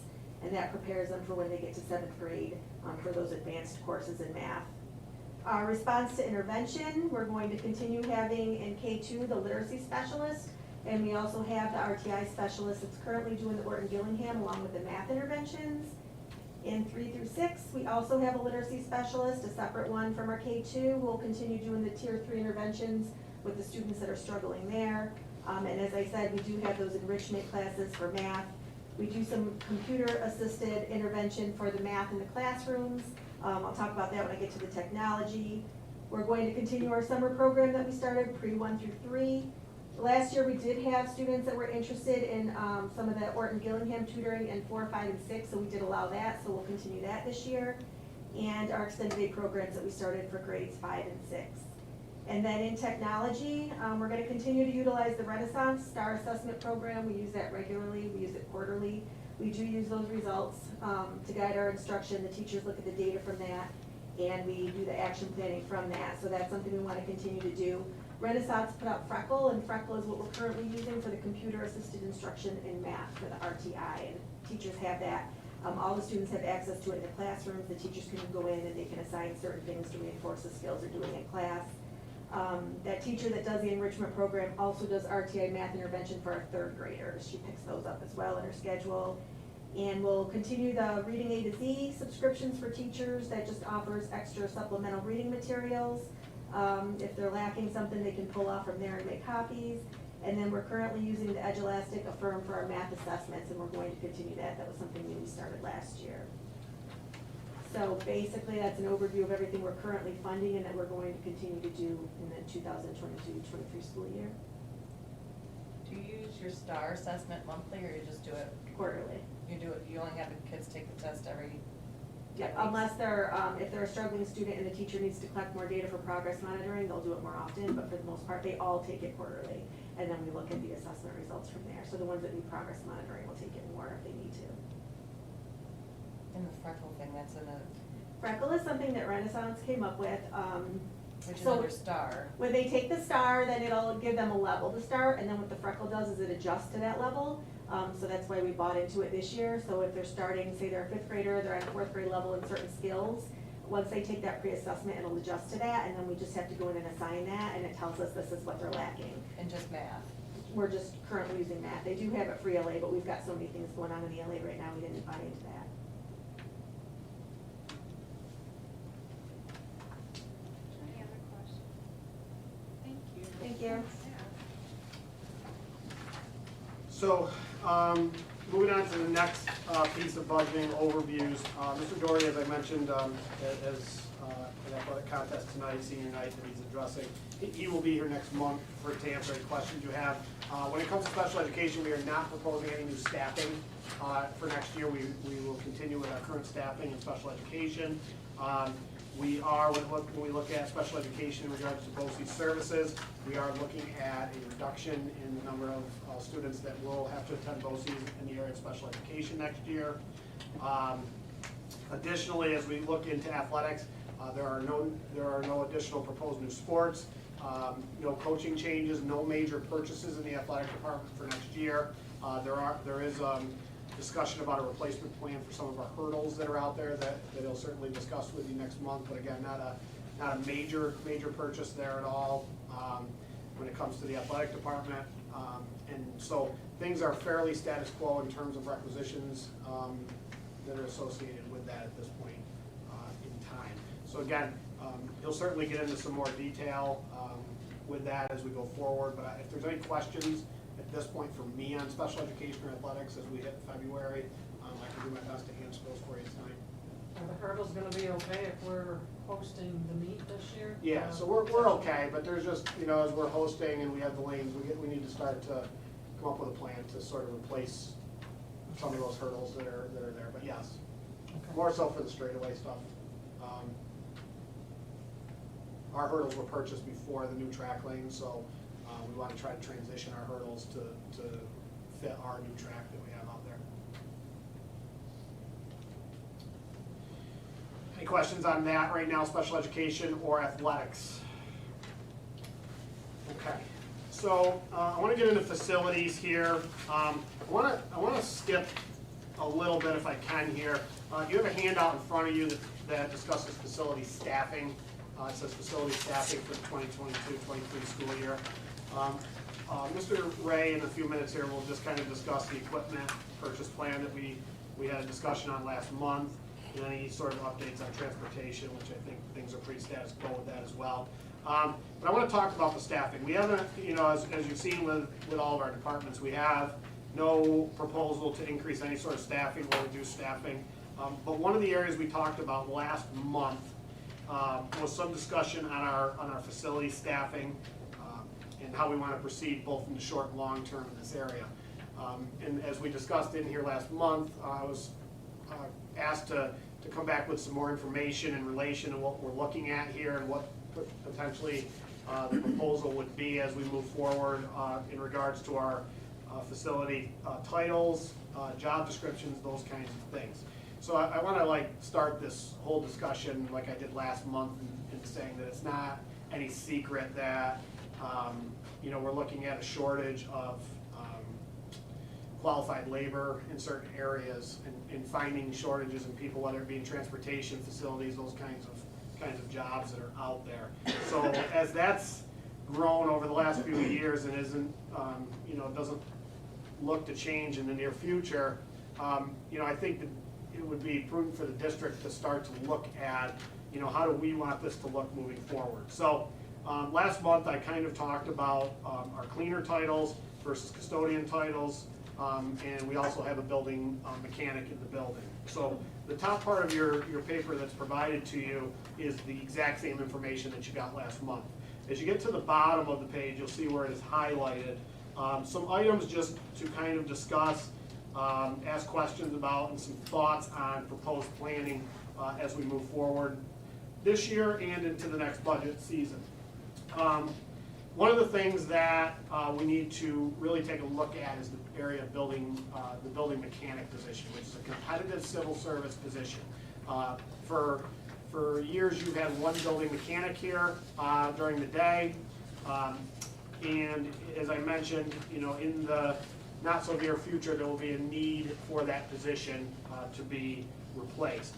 Speaker 4: And that prepares them for when they get to 7th grade for those advanced courses in math. Our response to intervention, we're going to continue having in K2 the literacy specialist, and we also have the RTI specialist that's currently doing the Orton-Gillingham along with the math interventions. In 3 through 6, we also have a literacy specialist, a separate one from our K2, who will continue doing the Tier 3 interventions with the students that are struggling there. And as I said, we do have those enrichment classes for math. We do some computer-assisted intervention for the math in the classrooms. I'll talk about that when I get to the technology. We're going to continue our summer program that we started, pre-1 through 3. Last year, we did have students that were interested in some of the Orton-Gillingham tutoring in 4, 5, and 6, so we did allow that, so we'll continue that this year. And our extended day programs that we started for grades 5 and 6. And then in technology, we're gonna continue to utilize the Renaissance STAR assessment program. We use that regularly, we use it quarterly. We do use those results to guide our instruction. The teachers look at the data from that, and we do the action planning from that. So that's something we wanna continue to do. Renaissance put out Freckle, and Freckle is what we're currently using for the computer-assisted instruction in math for the RTI, and teachers have that. All the students have access to it in the classrooms. The teachers can go in and they can assign certain things to reinforce the skills they're doing in class. That teacher that does the enrichment program also does RTI math intervention for our third graders. She picks those up as well in her schedule. And we'll continue the Reading A to Z subscriptions for teachers. That just offers extra supplemental reading materials. If they're lacking something, they can pull off from there and make copies. And then we're currently using the Edge Elastic Affirm for our math assessments, and we're going to continue that. That was something new we started last year. So basically, that's an overview of everything we're currently funding and that we're going to continue to do in the 2022-23 school year.
Speaker 8: Do you use your STAR assessment monthly, or you just do it?
Speaker 4: Quarterly.
Speaker 8: You do it, you only have the kids take the test every?
Speaker 4: Yeah, unless they're, if they're a struggling student and the teacher needs to collect more data for progress monitoring, they'll do it more often, but for the most part, they all take it quarterly. And then we look at the assessment results from there. So the ones that need progress monitoring will take it more if they need to.
Speaker 8: And the freckle thing, that's in a,
Speaker 4: Freckle is something that Renaissance came up with.
Speaker 8: which is
Speaker 4: So-
Speaker 8: under STAR.
Speaker 4: When they take the STAR, then it'll give them a level to start, and then what the Freckle does is it adjusts to that level. So that's why we bought into it this year. So if they're starting, say they're a fifth grader, they're at a fourth grade level in certain skills, once they take that pre-assessment, it'll adjust to that, and then we just have to go in and assign that, and it tells us this is what they're lacking.
Speaker 8: And just math.
Speaker 4: We're just currently using that. They do have it for ELA, but we've got so many things going on in ELA right now, we didn't buy into that.
Speaker 1: Any other questions? Thank you.
Speaker 4: Thank you.
Speaker 6: So, moving on to the next piece of budgeting overviews. Mr. Doherty, as I mentioned, as an athletic contest tonight, senior night that he's addressing, he will be here next month to answer any questions you have. When it comes to special education, we are not proposing any new staffing for next year. We will continue with our current staffing in special education. We are, when we look at special education in regards to BOCES services, we are looking at a reduction in the number of students that will have to attend BOCES in the area of special education next year. Additionally, as we look into athletics, there are no additional proposed new sports, no coaching changes, no major purchases in the athletic department for next year. There is discussion about a replacement plan for some of our hurdles that are out there that he'll certainly discuss with you next month, but again, not a major purchase there at all when it comes to the athletic department. And so things are fairly status quo in terms of requisitions that are associated with that at this point in time. So again, he'll certainly get into some more detail with that as we go forward, but if there's any questions at this point for me on special education or athletics as we hit February, I can do my best to answer those for you tonight.
Speaker 2: Are the hurdles gonna be okay if we're hosting the meet this year?
Speaker 6: Yeah, so we're okay, but there's just, as we're hosting and we have the lanes, we need to start to come up with a plan to sort of replace some of those hurdles that are there, but yes,
Speaker 2: Okay.
Speaker 6: more so for the straightaway stuff. Our hurdles were purchased before the new track lane, so we want to try to transition our hurdles to fit our new track that we have out there. Any questions on that right now, special education or athletics? Okay, so I want to get into facilities here. I want to skip a little bit if I can here. You have a handout in front of you that discusses facility staffing. It says facility staffing for the 2022-23 school year. Mr. Ray, in a few minutes here, will just kind of discuss the equipment purchase plan that we had a discussion on last month, and any sort of updates on transportation, which I think things are pretty status quo with that as well. But I want to talk about the staffing. We haven't, as you've seen with all of our departments, we have no proposal to increase any sort of staffing or reduce staffing. But one of the areas we talked about last month was some discussion on our facility staffing and how we want to proceed both in the short and long term in this area. And as we discussed in here last month, I was asked to come back with some more information in relation to what we're looking at here and what potentially the proposal would be as we move forward in regards to our facility titles, job descriptions, those kinds of things. So I want to start this whole discussion like I did last month in saying that it's not any secret that You know, we're looking at a shortage of qualified labor in certain areas, and finding shortages in people, whether it be in transportation facilities, those kinds of jobs that are out there. So as that's grown over the last few years and isn't, you know, doesn't look to change in the near future, you know, I think that it would be prudent for the district to start to look at, you know, how do we want this to look moving forward. So last month I kind of talked about our cleaner titles versus custodian titles, and we also have a building mechanic in the building. So the top part of your paper that's provided to you is the exact same information that you got last month. As you get to the bottom of the page, you'll see where it is highlighted. Some items just to kind of discuss, ask questions about, and some thoughts on proposed planning as we move forward this year and into the next budget season. One of the things that we need to really take a look at is the area of building, the building mechanic position, which is a competitive civil service position. For years, you've had one building mechanic here during the day, and as I mentioned, you know, in the not so near future, there will be a need for that position to be replaced.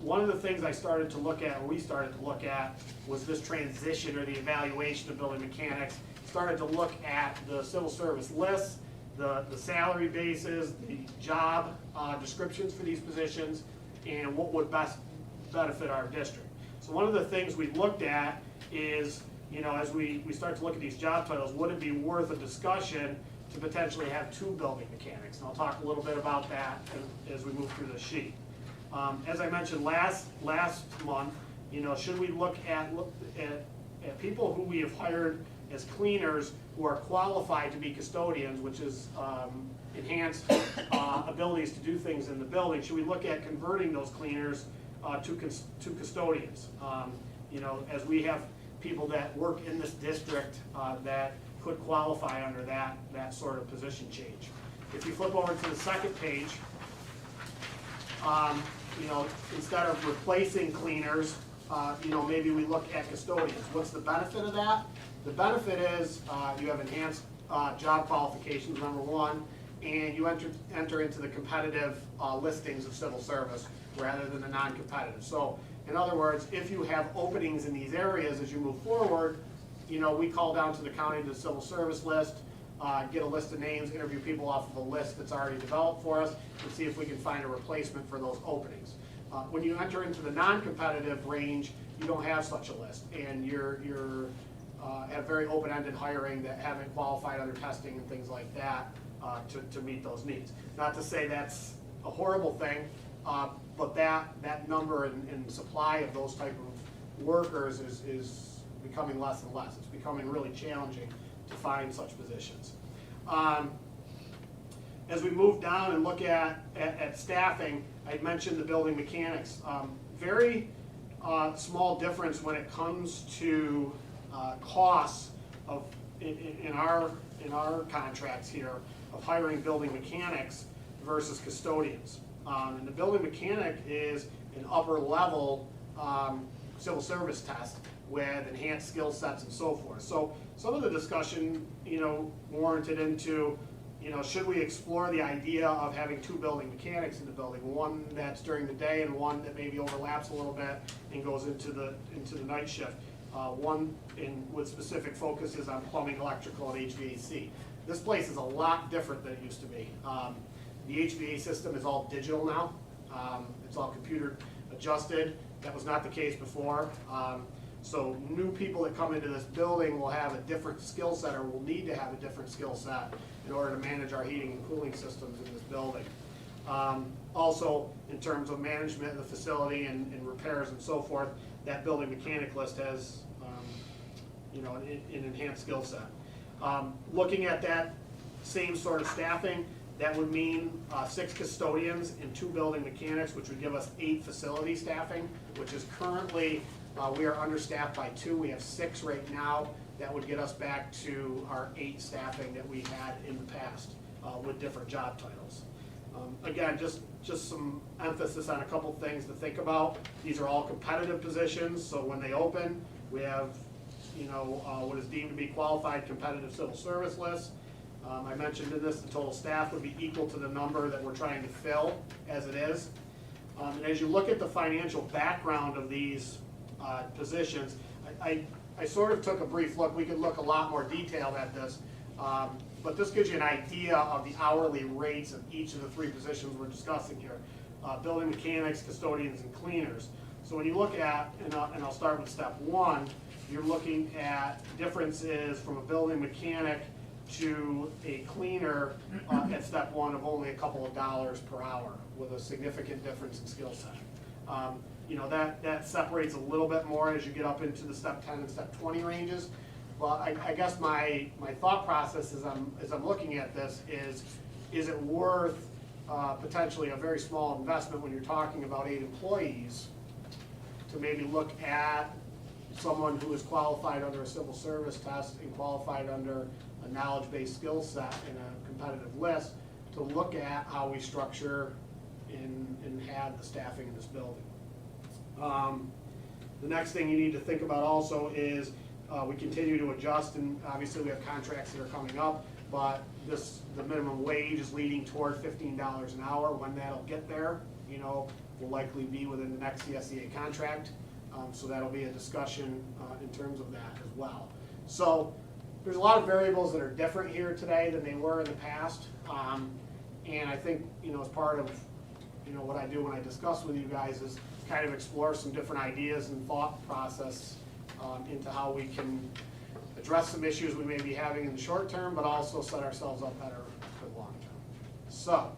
Speaker 6: One of the things I started to look at, or we started to look at, was this transition or the evaluation of building mechanics. Started to look at the civil service lists, the salary bases, the job descriptions for these positions, and what would best benefit our district. So one of the things we looked at is, you know, as we start to look at these job titles, would it be worth a discussion to potentially have two building mechanics? And I'll talk a little bit about that as we move through the sheet. As I mentioned last month, you know, should we look at people who we have hired as cleaners who are qualified to be custodians, which is enhanced abilities to do things in the building? Should we look at converting those cleaners to custodians? You know, as we have people that work in this district that could qualify under that sort of position change. If you flip over to the second page, you know, instead of replacing cleaners, you know, maybe we look at custodians. What's the benefit of that? The benefit is you have enhanced job qualifications, number one, and you enter into the competitive listings of civil service rather than the non-competitive. So, in other words, if you have openings in these areas as you move forward, you know, we call down to the county to the civil service list, get a list of names, interview people off of a list that's already developed for us, and see if we can find a replacement for those openings. When you enter into the non-competitive range, you don't have such a list, and you're have very open-ended hiring that haven't qualified under testing and things like that to meet those needs. Not to say that's a horrible thing, but that number and supply of those type of workers is becoming less and less. It's becoming really challenging to find such positions. As we move down and look at staffing, I mentioned the building mechanics. Very small difference when it comes to costs of in our contracts here of hiring building mechanics versus custodians. And the building mechanic is an upper level civil service test with enhanced skill sets and so forth. So some of the discussion, you know, warranted into, you know, should we explore the idea of having two building mechanics in the building, one that's during the day and one that maybe overlaps a little bit and goes into the night shift. One with specific focuses on plumbing, electrical, and HVAC. This place is a lot different than it used to be. The HVAC system is all digital now. It's all computer adjusted. That was not the case before. So new people that come into this building will have a different skill set, or will need to have a different skill set in order to manage our heating and cooling systems in this building. Also, in terms of management of the facility and repairs and so forth, that building mechanic list has you know, an enhanced skill set. Looking at that same sort of staffing, that would mean 6 custodians and 2 building mechanics, which would give us 8 facility staffing, which is currently, we are understaffed by 2. We have 6 right now. That would get us back to our 8 staffing that we had in the past with different job titles. Again, just some emphasis on a couple things to think about. These are all competitive positions, so when they open, we have what is deemed to be qualified competitive civil service list. I mentioned in this, the total staff would be equal to the number that we're trying to fill as it is. And as you look at the financial background of these positions, I sort of took a brief look. We could look a lot more detailed at this, but this gives you an idea of the hourly rates of each of the three positions we're discussing here. Building mechanics, custodians, and cleaners. So when you look at, and I'll start with step one, you're looking at differences from a building mechanic to a cleaner at step one of only a couple of dollars per hour with a significant difference in skill set. That separates a little bit more as you get up into the step 10 and step 20 ranges. But I guess my thought process as I'm looking at this is it worth potentially a very small investment when you're talking about 8 employees to maybe look at someone who is qualified under a civil service test and qualified under a knowledge-based skill set in a competitive list to look at how we structure and have the staffing in this building. The next thing you need to think about also is we continue to adjust, and obviously we have contracts that are coming up, but the minimum wage is leading toward $15 an hour. When that'll get there, will likely be within the next CSDA contract. So that'll be a discussion in terms of that as well. So there's a lot of variables that are different here today than they were in the past. And I think, as part of, what I do when I discuss with you guys is kind of explore some different ideas and thought process into how we can address some issues we may be having in the short term, but also set ourselves up better for the long term. So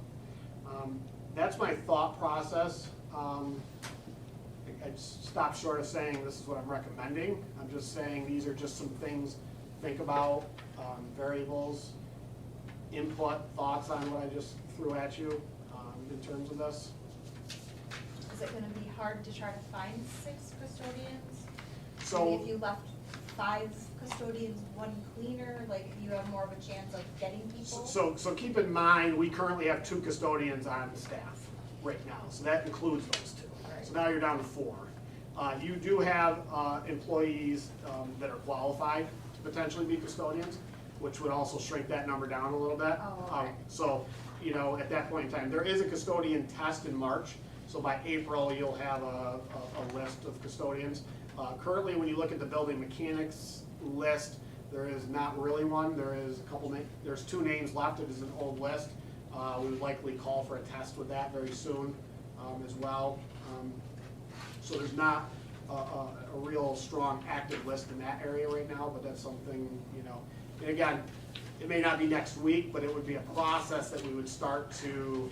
Speaker 6: that's my thought process. I stopped short of saying this is what I'm recommending. I'm just saying these are just some things to think about, variables, input, thoughts on what I just threw at you in terms of this.
Speaker 7: Is it gonna be hard to try to find 6 custodians?
Speaker 6: So
Speaker 7: Maybe if you left 5 custodians, 1 cleaner, like you have more of a chance of getting people?
Speaker 6: So keep in mind, we currently have 2 custodians on staff right now, so that includes those 2.
Speaker 7: Right.
Speaker 6: So now you're down to 4. You do have employees that are qualified to potentially be custodians, which would also shrink that number down a little bit.
Speaker 7: Oh, okay.
Speaker 6: So, at that point in time, there is a custodian test in March, so by April, you'll have a list of custodians. Currently, when you look at the building mechanics list, there is not really one. There is there's 2 names left. It is an old list. We would likely call for a test with that very soon as well. So there's not a real strong active list in that area right now, but that's something, and again, it may not be next week, but it would be a process that we would start to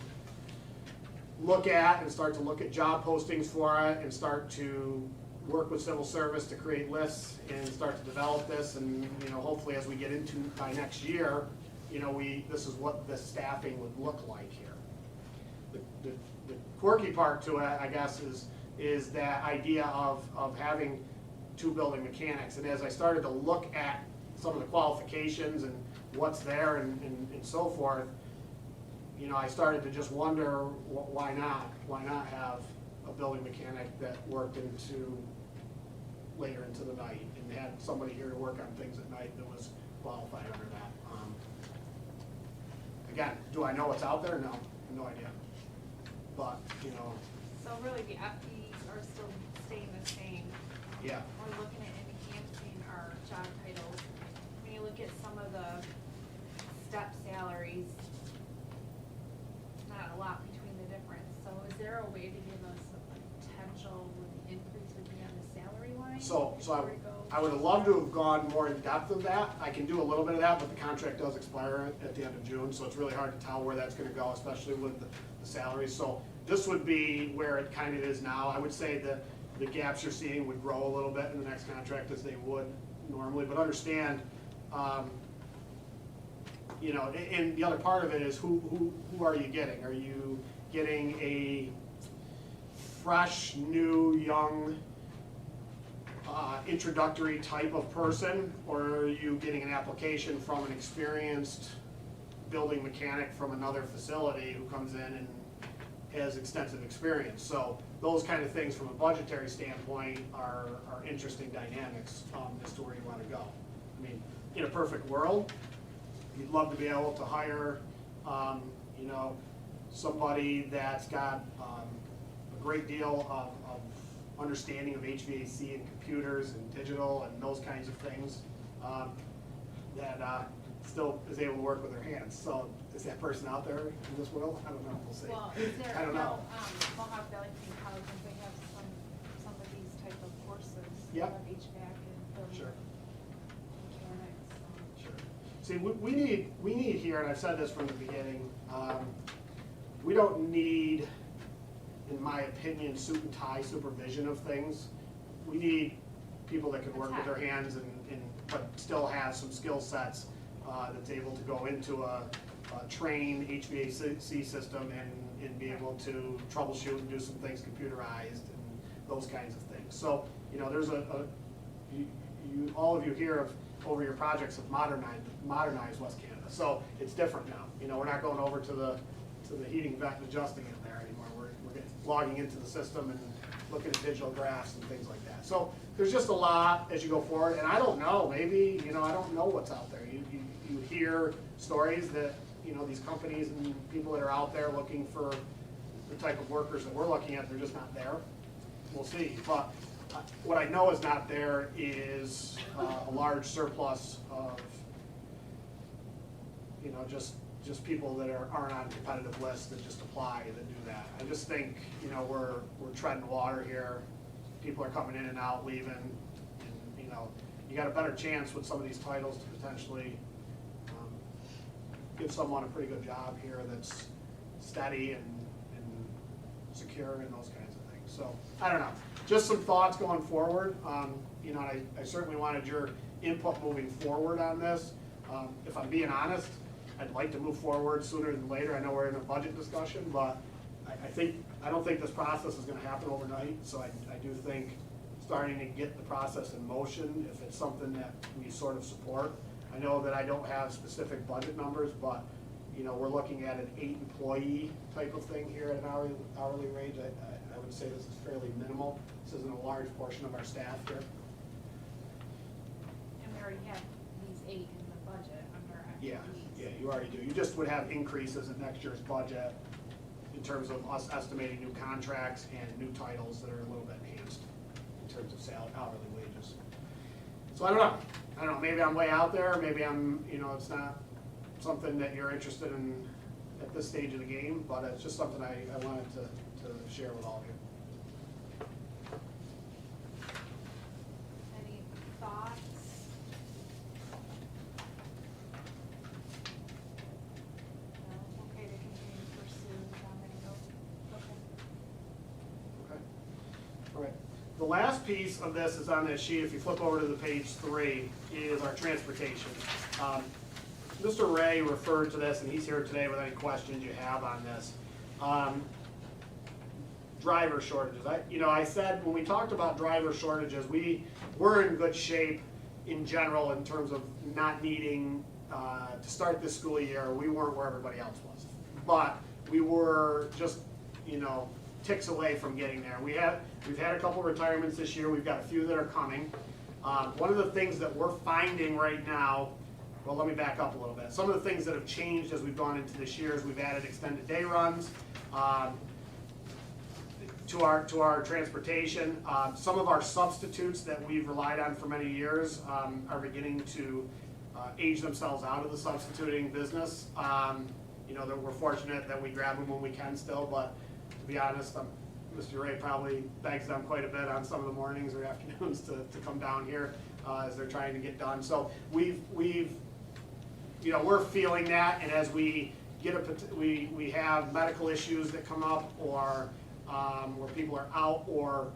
Speaker 6: look at and start to look at job postings for it and start to work with civil service to create lists and start to develop this, and hopefully as we get into by next year, this is what the staffing would look like here. The quirky part to it, I guess, is that idea of having 2 building mechanics, and as I started to look at some of the qualifications and what's there and so forth, I started to just wonder why not have a building mechanic that worked later into the night and had somebody here to work on things at night that was qualified under that. Again, do I know what's out there? No idea. But,
Speaker 1: So really the FTEs are still staying the same.
Speaker 6: yeah.
Speaker 1: We're looking at enhancing our job titles. When you look at some of the step salaries, not a lot between the difference. So is there a way to give us a potential what the increase would be on the salary line?
Speaker 6: So
Speaker 1: before we go?
Speaker 6: I would have loved to have gone more in depth of that. I can do a little bit of that, but the contract does expire at the end of June, so it's really hard to tell where that's gonna go, especially with the salaries. So this would be where it kind of is now. I would say that the gaps you're seeing would grow a little bit in the next contract as they would normally, but understand, and the other part of it is who are you getting? Are you getting a fresh, new, young, introductory type of person, or are you getting an application from an experienced building mechanic from another facility who comes in and has extensive experience? So those kind of things from a budgetary standpoint are interesting dynamics as to where you want to go. I mean, in a perfect world, you'd love to be able to hire, you know, somebody that's got a great deal of understanding of HVAC and computers and digital and those kinds of things, that still is able to work with their hands. So is that person out there in this world? I don't know, we'll see.
Speaker 1: Well, is there,
Speaker 6: I don't know.
Speaker 1: Mohawk Valley Community College, don't they have some of these type of courses?
Speaker 6: Yep.
Speaker 1: Of HVAC and building
Speaker 6: Sure.
Speaker 1: mechanics.
Speaker 6: Sure. See, we need here, and I've said this from the beginning, we don't need, in my opinion, suit and tie supervision of things. We need people that can work with their hands and but still have some skill sets that's able to go into a trained HVAC system and be able to troubleshoot and do some things computerized and those kinds of things. So, you know, there's all of you here have, over your projects, have modernized West Canada. So it's different now. You know, we're not going over to the heating vent and adjusting it there anymore. We're logging into the system and looking at digital graphs and things like that. So there's just a lot as you go forward. And I don't know, maybe, you know, I don't know what's out there. You hear stories that, you know, these companies and people that are out there looking for the type of workers that we're looking at, they're just not there. We'll see. But what I know is not there is a large surplus of, you know, just people that aren't on competitive lists that just apply that do that. I just think, you know, we're treading water here. People are coming in and out, leaving, and, you know, you got a better chance with some of these titles to potentially give someone a pretty good job here that's steady and secure and those kinds of things. So, I don't know. Just some thoughts going forward. You know, I certainly wanted your input moving forward on this. If I'm being honest, I'd like to move forward sooner than later. I know we're in a budget discussion, but I don't think this process is gonna happen overnight, so I do think starting to get the process in motion, if it's something that we sort of support. I know that I don't have specific budget numbers, but, you know, we're looking at an 8-employee type of thing here at an hourly wage. I would say this is fairly minimal. This isn't a large portion of our staff here.
Speaker 1: And we already have these 8 in the budget under
Speaker 6: Yeah,
Speaker 1: activities.
Speaker 6: yeah, you already do. You just would have increases in next year's budget in terms of us estimating new contracts and new titles that are a little bit enhanced in terms of hourly wages. So I don't know, maybe I'm way out there, maybe I'm, you know, it's not something that you're interested in at this stage of the game, but it's just something I wanted to share with all of you.
Speaker 1: Any thoughts? No, okay to continue to pursue okay.
Speaker 6: Okay. All right. The last piece of this is on this sheet. If you flip over to the page 3, is our transportation. Mr. Ray referred to this, and he's here today with any questions you have on this. Driver shortages. I said when we talked about driver shortages, we're in good shape in general in terms of not needing to start this school year. We weren't where everybody else was, but we were just, you know, ticks away from getting there. We've had a couple retirements this year. We've got a few that are coming. One of the things that we're finding right now, well, let me back up a little bit. Some of the things that have changed as we've gone into this year is we've added extended day runs to our transportation. Some of our substitutes that we've relied on for many years are beginning to age themselves out of the substituting business. You know, that we're fortunate that we grab them when we can still, but to be honest, Mr. Ray probably begs them quite a bit on some of the mornings or afternoons to come down here as they're trying to get done. So we've you know, we're feeling that, and as we get we have medical issues that come up, or where people are out, or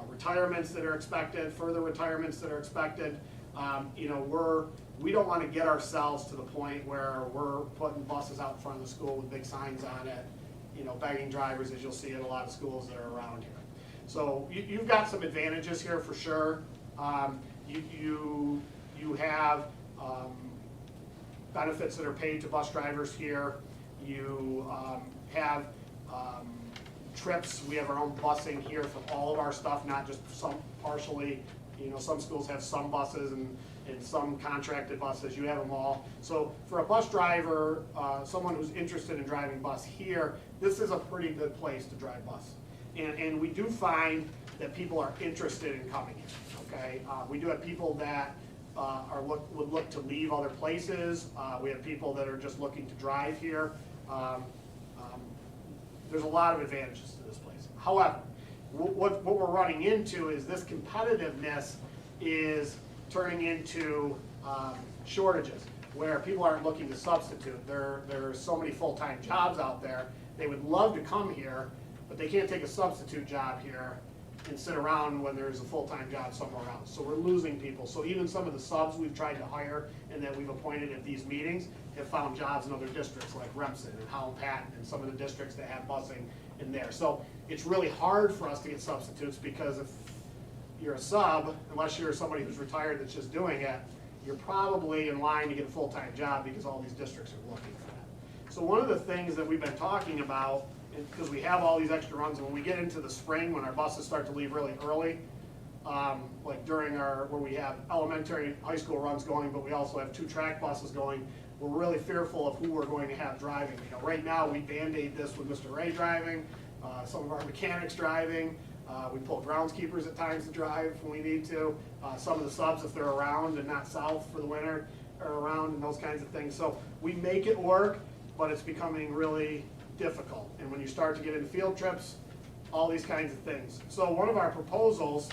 Speaker 6: retirements that are expected, further retirements that are expected. You know, we don't want to get ourselves to the point where we're putting buses out in front of the school with big signs on it, you know, begging drivers, as you'll see at a lot of schools that are around here. So you've got some advantages here for sure. You have benefits that are paid to bus drivers here. You have trips. We have our own busing here for all of our stuff, not just some partially. You know, some schools have some buses and some contracted buses. You have them all. So for a bus driver, someone who's interested in driving bus here, this is a pretty good place to drive bus. And we do find that people are interested in coming here, okay? We do have people that would look to leave other places. We have people that are just looking to drive here. There's a lot of advantages to this place. However, what we're running into is this competitiveness is turning into shortages, where people aren't looking to substitute. There are so many full-time jobs out there. They would love to come here, but they can't take a substitute job here and sit around when there's a full-time job somewhere else. So we're losing people. So even some of the subs we've tried to hire and that we've appointed at these meetings have found jobs in other districts like Remsen and Howell Patton and some of the districts that have busing in there. So it's really hard for us to get substitutes, because if you're a sub, unless you're somebody who's retired that's just doing it, you're probably in line to get a full-time job because all these districts are looking for that. So one of the things that we've been talking about, because we have all these extra runs, and when we get into the spring, when our buses start to leave really early, like during where we have elementary and high school runs going, but we also have 2 track buses going, we're really fearful of who we're going to have driving. You know, right now we band-aid this with Mr. Ray driving, some of our mechanics driving, we pull groundskeepers at times to drive when we need to, some of the subs, if they're around and not south for the winter, are around, and those kinds of things. So we make it work, but it's becoming really difficult. And when you start to get into field trips, all these kinds of things. So one of our proposals,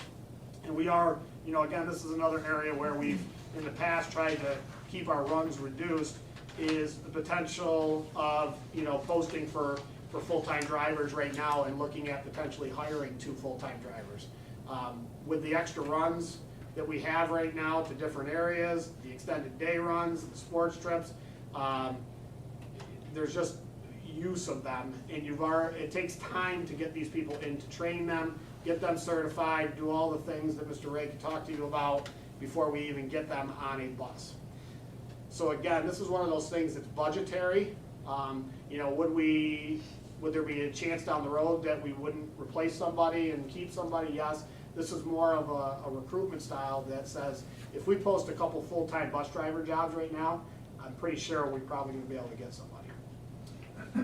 Speaker 6: and we are, you know, again, this is another area where we've in the past tried to keep our runs reduced, is the potential of, you know, posting for full-time drivers right now and looking at potentially hiring 2 full-time drivers. With the extra runs that we have right now to different areas, the extended day runs, the sports trips, there's just use of them, and it takes time to get these people in, to train them, get them certified, do all the things that Mr. Ray could talk to you about before we even get them on a bus. So again, this is one of those things that's budgetary. You know, would there be a chance down the road that we wouldn't replace somebody and keep somebody? Yes. This is more of a recruitment style that says, if we post a couple full-time bus driver jobs right now, I'm pretty sure we're probably gonna be able to get somebody.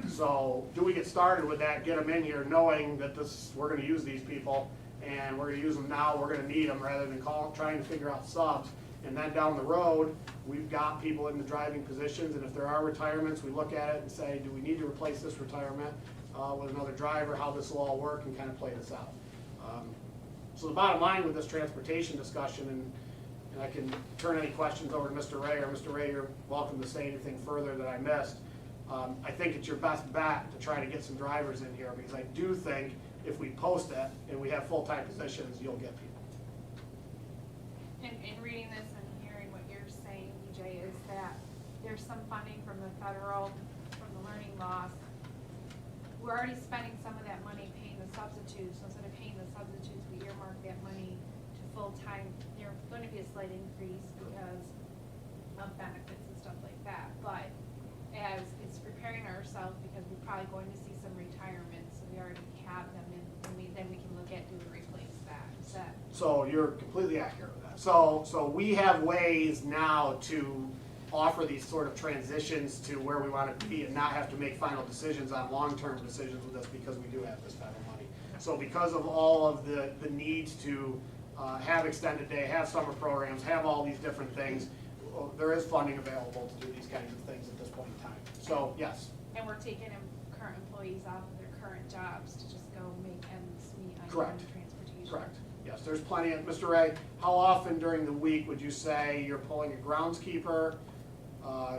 Speaker 6: So do we get started with that, get them in here knowing that we're gonna use these people, and we're gonna use them now, we're gonna need them, rather than trying to figure out subs. And then down the road, we've got people in the driving positions, and if there are retirements, we look at it and say, do we need to replace this retirement with another driver, how this will all work, and kind of play this out. So the bottom line with this transportation discussion, and I can turn any questions over to Mr. Ray, or Mr. Ray, you're welcome to say anything further that I missed. I think it's your best bet to try to get some drivers in here, because I do think if we post it and we have full-time positions, you'll get people.
Speaker 1: In reading this and hearing what you're saying, EJ, is that there's some funding from the federal, from the learning loss. We're already spending some of that money paying the substitutes, so instead of paying the substitutes, we earmark that money to full-time. There's going to be a slight increase because of benefits and stuff like that, but as it's preparing ourselves, because we're probably going to see some retirements, so we already have them in, and then we can look at doing replace that. Is that?
Speaker 6: So you're completely accurate with that. So we have ways now to offer these sort of transitions to where we want to be and not have to make final decisions on long-term decisions with this, because we do have this federal money. So because of all of the needs to have extended day, have summer programs, have all these different things, there is funding available to do these kinds of things at this point in time. So, yes.
Speaker 1: And we're taking current employees off of their current jobs to just go make ends meet on
Speaker 6: Correct.
Speaker 1: transportation.
Speaker 6: Correct. Yes, there's plenty of, Mr. Ray, how often during the week would you say you're pulling a groundskeeper,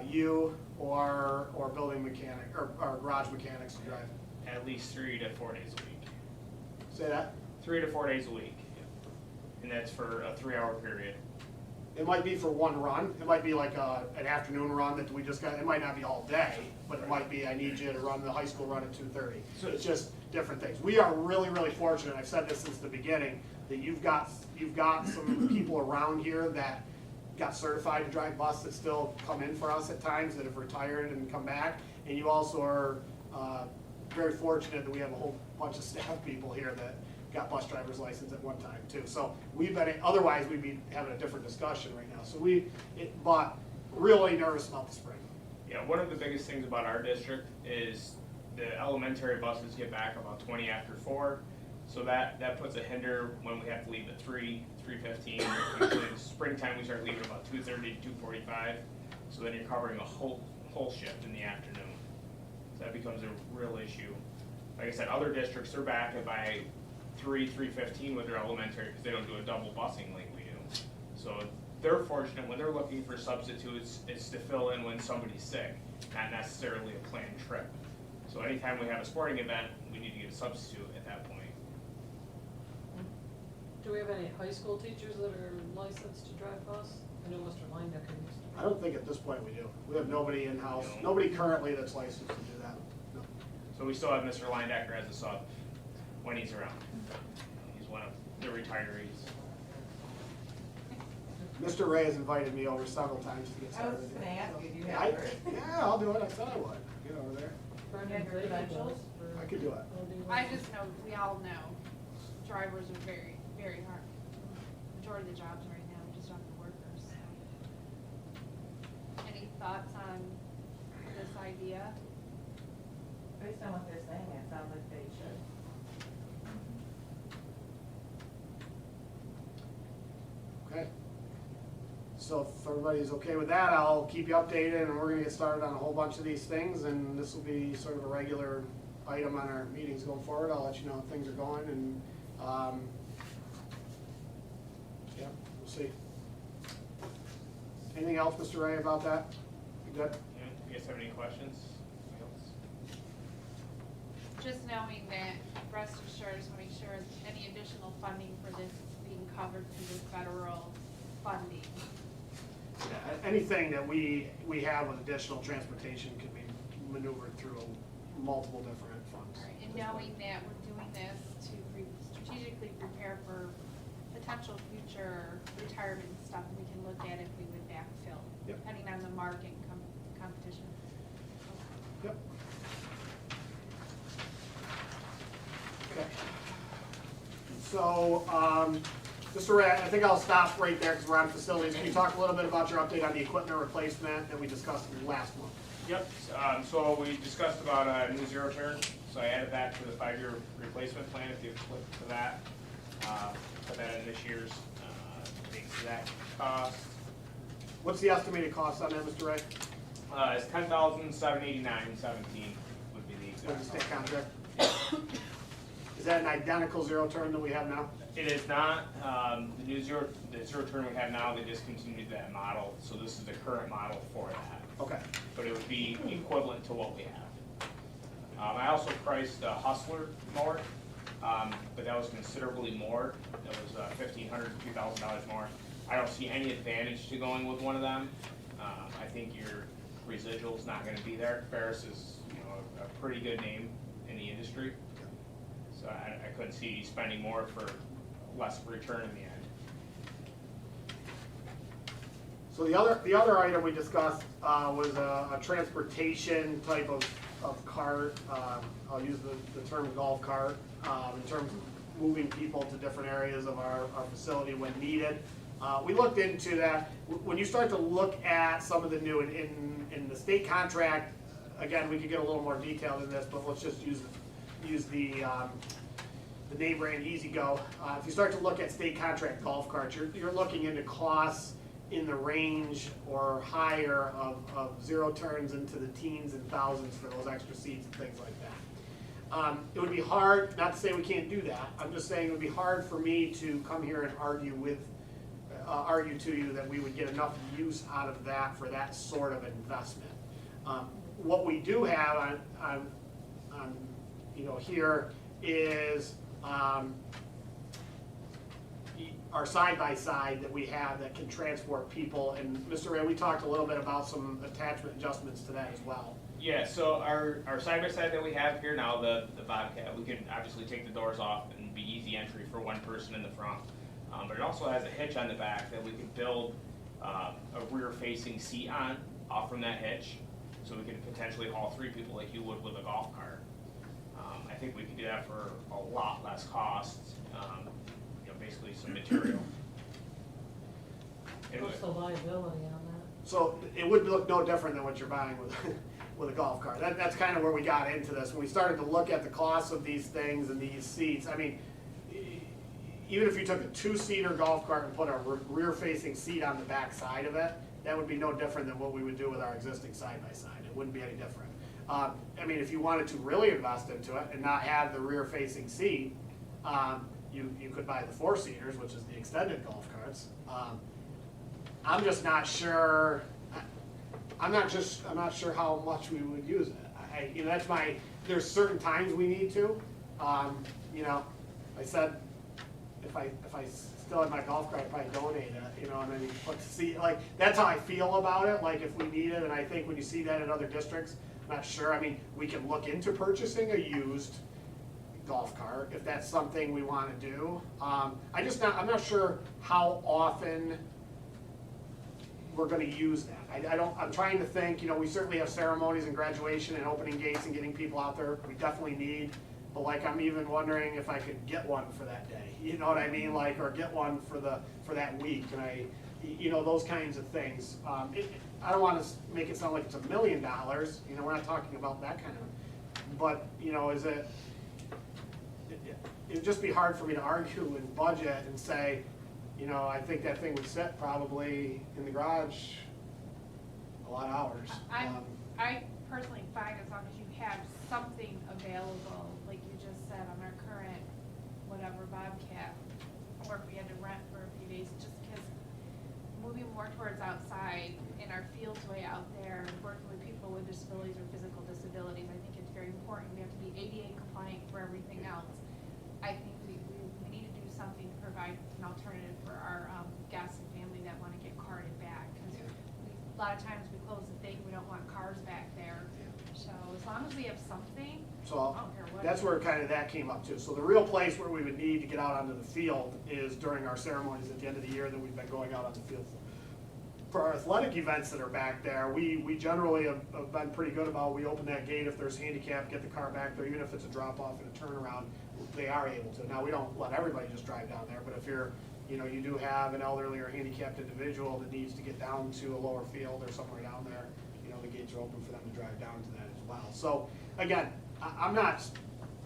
Speaker 6: you, or building mechanic, or garage mechanics to drive?
Speaker 5: At least 3 to 4 days a week.
Speaker 6: Say that?
Speaker 5: 3 to 4 days a week. And that's for a 3-hour period.
Speaker 6: It might be for one run. It might be like an afternoon run that we just got. It might not be all day, but it might be, I need you to run the high school run at 2:30. So it's just different things. We are really, really fortunate. I've said this since the beginning, that you've got some people around here that got certified to drive bus that still come in for us at times, that have retired and come back. And you also are very fortunate that we have a whole bunch of staff people here that got bus driver's license at one time too. So we've been, otherwise we'd be having a different discussion right now. So but really nervous about the spring.
Speaker 5: Yeah, one of the biggest things about our district is the elementary buses get back about 20 after 4. So that puts a hinder when we have to leave at 3:15. Usually in the springtime, we start leaving about 2:30 to 2:45. So then you're covering a whole shift in the afternoon. So that becomes a real issue. Like I said, other districts are back at by 3:15 with their elementary because they don't do a double busing like we do. So they're fortunate when they're looking for substitutes, it's to fill in when somebody's sick, not necessarily a planned trip. So anytime we have a sporting event, we need to get a substitute at that point.
Speaker 2: Do we have any high school teachers that are licensed to drive bus? I know Mr. Lange can.
Speaker 6: I don't think at this point we do. We have nobody in-house, nobody currently that's licensed to do that. No.
Speaker 5: So we still have Mr. Linedecker as a sub when he's around. He's one of the retirees.
Speaker 6: Mr. Ray has invited me over several times to get
Speaker 8: I
Speaker 6: started.
Speaker 8: was just gonna ask you, do you
Speaker 6: Yeah,
Speaker 8: have it?
Speaker 6: yeah, I'll do it. I said I would. Get over there.
Speaker 8: You have your credentials?
Speaker 6: I could do it.
Speaker 1: I just know, we all know, drivers are very, very hard. Majority of the jobs right now, we just don't have the workers. Any thoughts on this idea?
Speaker 8: Based on what they're saying, it sounds like they should.
Speaker 6: Okay. So if everybody's okay with that, I'll keep you updated, and we're gonna get started on a whole bunch of these things, and this will be sort of a regular item on our meetings going forward. I'll let you know how things are going, and, yeah, we'll see. Anything else, Mr. Ray, about that? You good?
Speaker 5: Yeah, you guys have any questions?
Speaker 1: Just knowing that, rest assured, just want to make sure any additional funding for this is being covered through the federal funding.
Speaker 6: Yeah, anything that we have with additional transportation can be maneuvered through multiple different funds.
Speaker 1: Right, and knowing that we're doing this to strategically prepare for potential future retirement stuff, we can look at if we would backfill,
Speaker 6: Yep.
Speaker 1: depending on the market competition.
Speaker 6: Yep. Okay. So, Mr. Ray, I think I'll stop right there because we're on facilities. Can you talk a little bit about your update on the equipment replacement that we discussed last month?
Speaker 5: Yep, so we discussed about a new zero turn, so I added that to the 5-year replacement plan. If you flip to that, put that in this year's exact cost.
Speaker 6: What's the estimated cost on that, Mr. Ray?
Speaker 5: It's $10,789.17 would be the
Speaker 6: With the
Speaker 5: exact
Speaker 6: state
Speaker 5: cost.
Speaker 6: contract? Is that an identical zero turn that we have now?
Speaker 5: It is not. The zero turn we have now, they discontinued that model, so this is the current model for that.
Speaker 6: Okay.
Speaker 5: But it would be equivalent to what we have. I also priced a Hustler mower, but that was considerably more. It was $1,500 to $2,000 more. I don't see any advantage to going with one of them. I think your residual's not going to be there. Ferris is, a pretty good name in the industry, so I couldn't see you spending more for less return in the end.
Speaker 6: So the other item we discussed was a transportation type of cart. I'll use the term golf cart in terms of moving people to different areas of our facility when needed. We looked into that. When you start to look at some of the new, in the state contract, again, we could get a little more detailed in this, but let's just use the name brand Easy Go. If you start to look at state contract golf carts, you're looking into costs in the range or higher of zero turns into the teens and thousands for those extra seats and things like that. It would be hard, not to say we can't do that, I'm just saying it would be hard for me to come here and argue to you that we would get enough use out of that for that sort of investment. What we do have on here is our side-by-side that we have that can transport people. And Mr. Ray, we talked a little bit about some attachment adjustments to that as well.
Speaker 5: Yeah, so our side-by-side that we have here now, the Bobcat, we can obviously take the doors off and be easy entry for one person in the front. But it also has a hitch on the back that we could build a rear-facing seat off from that hitch. So we could potentially haul 3 people like you would with a golf cart. I think we can do that for a lot less cost, basically some material. Anyway.
Speaker 2: What's the liability on that?
Speaker 6: So it would look no different than what you're buying with, with a golf cart. That's kind of where we got into this. When we started to look at the costs of these things and these seats, I mean, even if you took a two-seater golf cart and put a rear-facing seat on the back side of it, that would be no different than what we would do with our existing side-by-side. It wouldn't be any different. I mean, if you wanted to really invest into it and not have the rear-facing seat, you could buy the four-seaters, which is the extended golf carts. I'm just not sure. I'm not sure how much we would use it. That's there's certain times we need to. I said if I still had my golf cart, I'd probably donate it. And then put see that's how I feel about it. Like if we need it, and I think when you see that in other districts, I'm not sure. I mean, we can look into purchasing a used golf cart if that's something we want to do. I'm not sure how often we're going to use that. I'm trying to think, we certainly have ceremonies and graduation and opening gates and getting people out there. We definitely need, but I'm even wondering if I could get one for that day. You know what I mean? Or get one for that week. And those kinds of things. I don't want to make it sound like it's $1 million. We're not talking about that kind of, but is it? It'd just be hard for me to argue in budget and say, I think that thing would sit probably in the garage a lot of hours.
Speaker 1: I personally find as long as you have something available, like you just said, on our current whatever Bobcat, or if we had to rent for a few days, just because moving more towards outside in our fields way out there, working with people with disabilities or physical disabilities, I think it's very important. We have to be ADA compliant for everything else. I think we need to do something to provide an alternative for our guests and family that want to get carted back. Because a lot of times we close the thing, we don't want cars back there. So as long as we have something,
Speaker 6: So
Speaker 1: I don't care what.
Speaker 6: that's where kind of that came up too. So the real place where we would need to get out onto the field is during our ceremonies at the end of the year that we've been going out on the field. For our athletic events that are back there, we generally have been pretty good about, we open that gate if there's handicap, get the car back there, even if it's a drop off and a turnaround, they are able to. Now, we don't let everybody just drive down there, but if you're, you do have an elderly or handicapped individual that needs to get down to a lower field or somewhere down there, the gates are open for them to drive down to that as well. So again, I'm not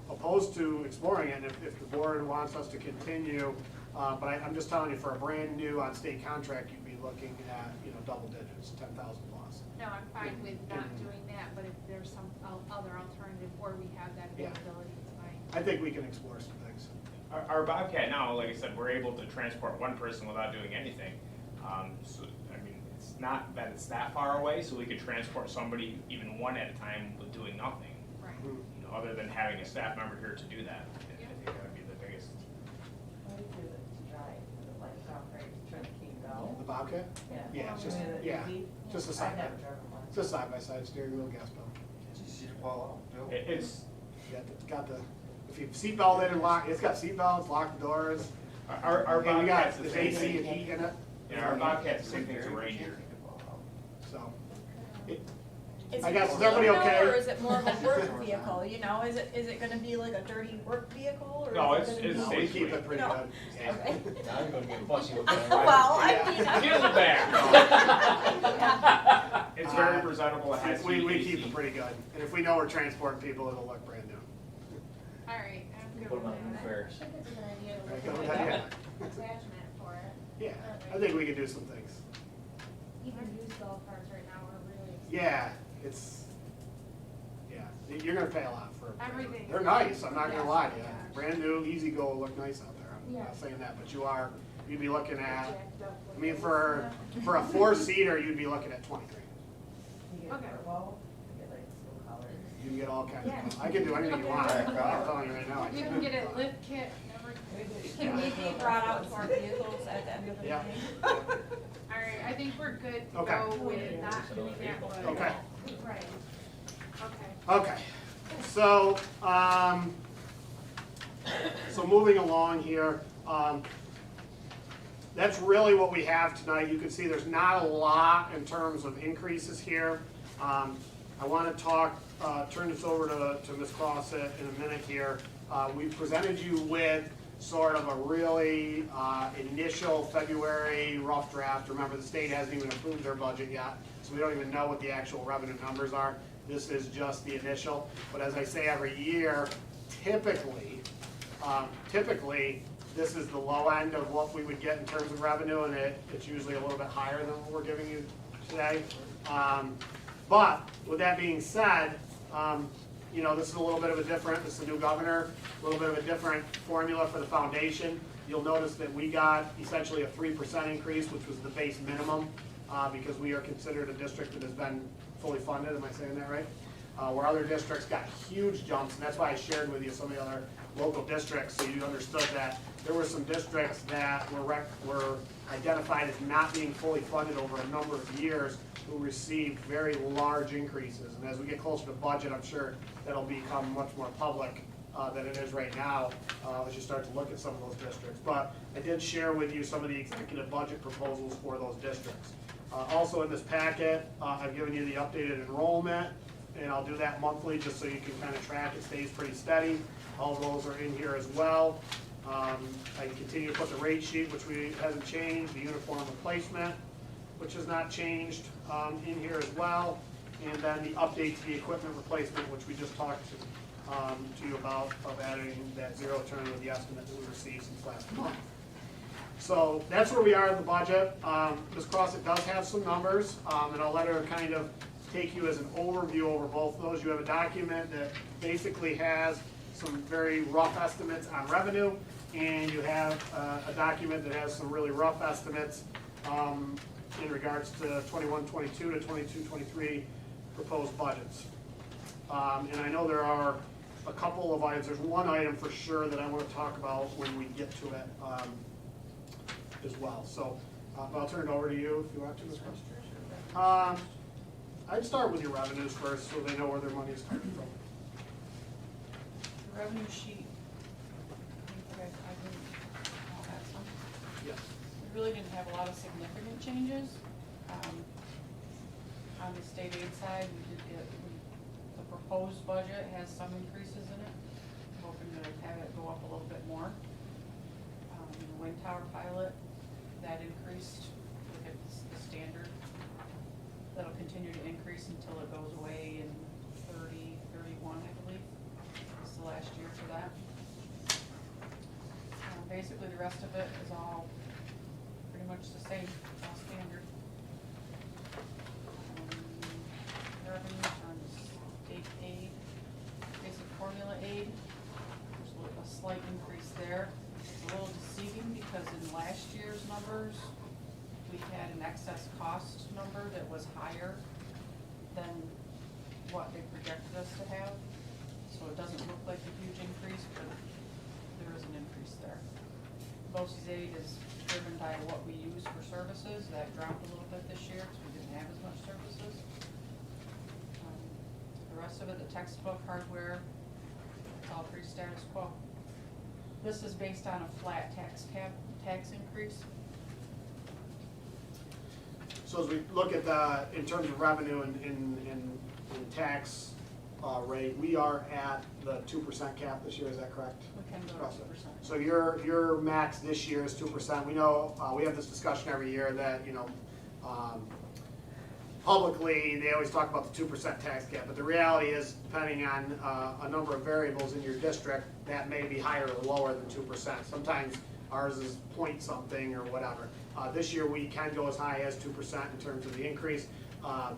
Speaker 6: opposed to exploring it if the board wants us to continue, but I'm just telling you, for a brand new on state contract, you'd be looking at, double digits, 10,000 plus.
Speaker 1: No, I'm fine with not doing that, but if there's some other alternative or we have that availability, it's fine.
Speaker 6: I think we can explore some things.
Speaker 5: Our Bobcat now, like I said, we're able to transport one person without doing anything. So, I mean, it's not that it's that far away, so we could transport somebody, even one at a time, with doing nothing.
Speaker 1: Right.
Speaker 5: Other than having a staff member here to do that. I think that would be the biggest.
Speaker 2: What do you do to drive, like turn the key go?
Speaker 6: The Bobcat? Yeah, it's just, just a side.
Speaker 2: I've never driven one.
Speaker 6: It's a side-by-side steering wheel, gas pedal.
Speaker 10: Did you see the wall out, Bill?
Speaker 5: It's,
Speaker 6: Got the, if you seatbelt in and lock, it's got seatbelts, locked doors.
Speaker 5: our
Speaker 6: And we got
Speaker 5: Bobcat's the
Speaker 6: the
Speaker 5: same
Speaker 6: AC
Speaker 5: thing.
Speaker 6: and heat in it,
Speaker 5: Our Bobcat's the same thing as a Ranger.
Speaker 6: so.
Speaker 7: Is
Speaker 6: I
Speaker 7: it
Speaker 6: guess, is
Speaker 7: clean
Speaker 6: everybody
Speaker 7: though,
Speaker 6: okay?
Speaker 7: or is it more of a work vehicle, Is it gonna be like a dirty work vehicle, or
Speaker 5: No,
Speaker 7: is
Speaker 5: it's-
Speaker 7: it gonna
Speaker 5: it's
Speaker 7: be?
Speaker 6: No, we
Speaker 5: safe.
Speaker 6: keep it pretty
Speaker 7: No.
Speaker 6: good. Yeah.
Speaker 7: Okay.
Speaker 10: Now I'm gonna get fussy with that.
Speaker 7: Well, I
Speaker 6: Yeah.
Speaker 7: mean,
Speaker 5: Get in the back. It's very presentable. It has
Speaker 6: We
Speaker 5: heat,
Speaker 6: keep
Speaker 5: AC.
Speaker 6: it pretty good, and if we know we're transporting people, it'll look brand new.
Speaker 1: All right, I'm good
Speaker 10: Put them
Speaker 1: with
Speaker 10: on the
Speaker 1: that.
Speaker 10: fair.
Speaker 9: I think it's a good idea to
Speaker 6: Right,
Speaker 9: look
Speaker 6: go
Speaker 9: at
Speaker 6: ahead,
Speaker 9: an attachment for it.
Speaker 6: Yeah, I think we can do some things.
Speaker 9: Even used golf carts right now are really expensive.
Speaker 6: Yeah, you're gonna pay a lot for.
Speaker 1: Everything.
Speaker 6: They're nice, I'm not gonna
Speaker 1: Yes,
Speaker 6: lie to you.
Speaker 1: yeah.
Speaker 6: Brand new, easy go, look nice out there. I'm
Speaker 9: Yeah.
Speaker 6: not saying that, but you'd be looking at,
Speaker 9: Jacked up
Speaker 6: I mean,
Speaker 9: with
Speaker 6: for a four-seater, you'd be looking at 23.
Speaker 2: You get
Speaker 1: Okay.
Speaker 2: turbo, you get like school colors.
Speaker 6: You can get all kinds
Speaker 9: Yeah.
Speaker 6: of, I can do anything you want, I'm telling you right now. I
Speaker 1: You can get a lift kit, everything.
Speaker 7: Can we be brought out to our vehicles at the end of the
Speaker 6: Yeah.
Speaker 7: meeting?
Speaker 1: All right, I think we're good to
Speaker 6: Okay.
Speaker 1: go with not doing that one.
Speaker 6: Okay.
Speaker 1: Right. Okay.
Speaker 6: Okay, so, moving along here, that's really what we have tonight. You can see there's not a lot in terms of increases here. I want to talk turn this over to Ms. Crossett in a minute here, we presented you with sort of a really initial February rough draft. Remember, the state hasn't even approved their budget yet, so we don't even know what the actual revenue numbers are. This is just the initial, but as I say every year, typically, this is the low end of what we would get in terms of revenue, and it's usually a little bit higher than what we're giving you today. But with that being said, you know, this is a little bit of a different, this is a new governor, a little bit of a different formula for the foundation. You'll notice that we got essentially a 3% increase, which was the base minimum, because we are considered a district that has been fully funded, am I saying that right? Where other districts got huge jumps, and that's why I shared with you some of the other local districts, so you understood that there were some districts that were identified as not being fully funded over a number of years, who received very large increases. And as we get closer to budget, I'm sure that'll become much more public than it is right now as you start to look at some of those districts. But I did share with you some of the executive budget proposals for those districts. Also in this packet, I've given you the updated enrollment, and I'll do that monthly just so you can kind of track. It stays pretty steady. All of those are in here as well. I continue to put the rate sheet, which hasn't changed, the uniform replacement, which has not changed, in here as well, and then the update to the equipment replacement, which we just talked to you about, of adding that zero turn with the estimate that we received since last month. So that's where we are in the budget. Ms. Crossett does have some numbers, and I'll let her kind of take you as an overview over both of those. You have a document that basically has some very rough estimates on revenue, and you have a document that has some really rough estimates in regards to 21-22 to 22-23 proposed budgets. And I know there are a couple of items. There's one item for sure that I want to talk about when we get to it as well. So I'll turn it over to you if you want to, Ms. Cross. I'd start with your revenues first so they know where their money is coming from.
Speaker 8: The revenue sheet, I didn't all have some.
Speaker 6: Yes.
Speaker 8: We really didn't have a lot of significant changes. On the state aid side, the proposed budget has some increases in it. I'm hoping to have it go up a little bit more. The wind tower pilot, that increased, it's the standard. That'll continue to increase until it goes away in 31, I believe. It's the last year for that. Basically, the rest of it is all pretty much the same, all standard. Revenue on state aid, basic formula aid, there's a slight increase there. It's a little deceiving because in last year's numbers, we had an excess cost number that was higher than what they projected us to have. So it doesn't look like a huge increase, but there is an increase there. BOCES aid is driven by what we use for services. That dropped a little bit this year because we didn't have as much services. The rest of it, the textbook, hardware, it's all pretty status quo. This is based on a flat tax increase.
Speaker 6: So as we look at the, in terms of revenue and tax rate, we are at the 2% cap this year, is that correct?
Speaker 8: We can go to 2%.
Speaker 6: So your max this year is 2%. We know, we have this discussion every year that, you know, publicly, they always talk about the 2% tax cap, but the reality is, depending on a number of variables in your district, that may be higher or lower than 2%. Sometimes ours is point something or whatever. This year, we can go as high as 2% in terms of the increase.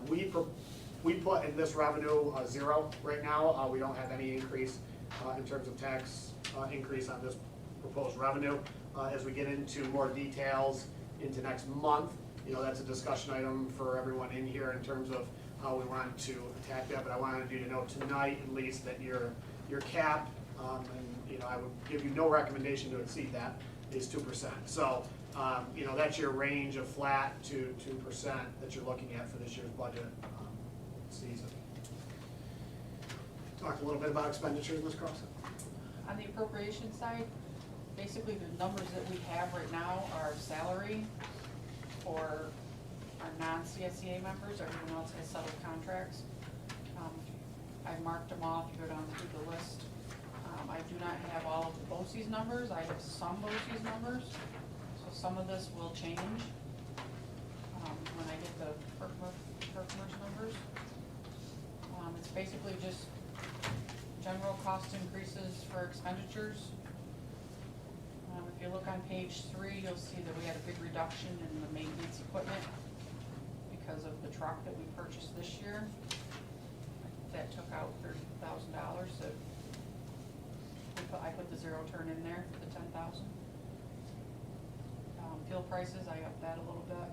Speaker 6: We put in this revenue 0 right now. We don't have any increase in terms of tax increase on this proposed revenue. As we get into more details into next month, you know, that's a discussion item for everyone in here in terms of how we want to attack that. But I wanted you to know tonight, at least, that your cap, and you know, I would give you no recommendation to exceed that, is 2%. So, you know, that's your range of flat to 2% that you're looking at for this year's budget season. Talk a little bit about expenditures, Ms. Crossett.
Speaker 8: On the appropriation side, basically the numbers that we have right now are salary for our non-CSEA members. Everyone else has settled contracts. I marked them off, you go down through the list. I do not have all of the BOCES numbers, I have some BOCES numbers, so some of this will change when I get the PERFMERS numbers. It's basically just general cost increases for expenditures. If you look on page 3, you'll see that we had a big reduction in the maintenance equipment because of the truck that we purchased this year. That took out $30,000. So I put the zero turn in there for the 10,000. Fuel prices, I upped that a little bit.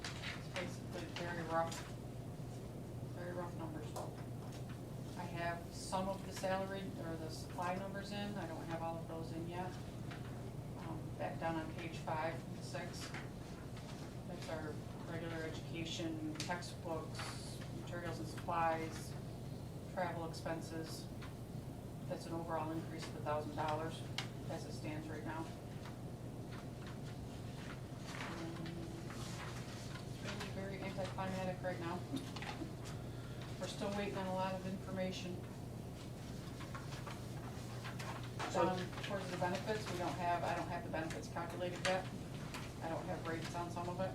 Speaker 8: It's basically very rough numbers. I have some of the salary or the supply numbers in. I don't have all of those in yet. Back down on page 5 and 6. That's our regular education, textbooks, materials and supplies, travel expenses. That's an overall increase of $1,000 as it stands right now. It's really very anticlimactic right now. We're still waiting on a lot of information. Down towards the benefits, I don't have the benefits calculated yet. I don't have rates on some of it.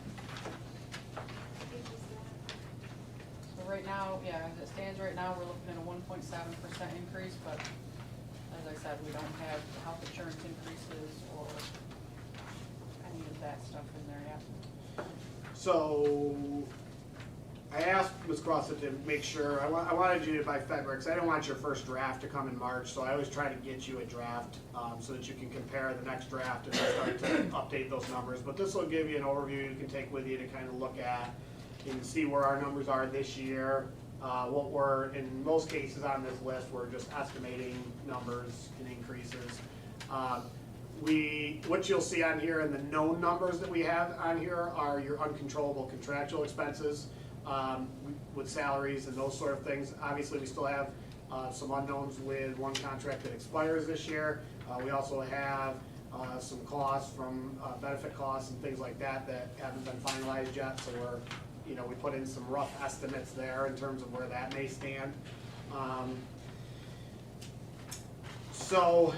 Speaker 8: So right now, yeah, as it stands right now, we're looking at a 1.7% increase, but as I said, we don't have health insurance increases or any of that stuff in there yet.
Speaker 6: So, I asked Ms. Crossett to make sure, I wanted you to by February, because I didn't want your first draft to come in March, so I always try to get you a draft so that you can compare the next draft and start to update those numbers. But this will give you an overview you can take with you to kind of look at and see where our numbers are this year. What we're, in most cases on this list, we're just estimating numbers and increases. What you'll see on here and the known numbers that we have on here are your uncontrollable contractual expenses. With salaries and those sort of things. Obviously, we still have some unknowns with one contract that expires this year. We also have some costs from benefit costs and things like that that haven't been finalized yet. So we put in some rough estimates there in terms of where that may stand. So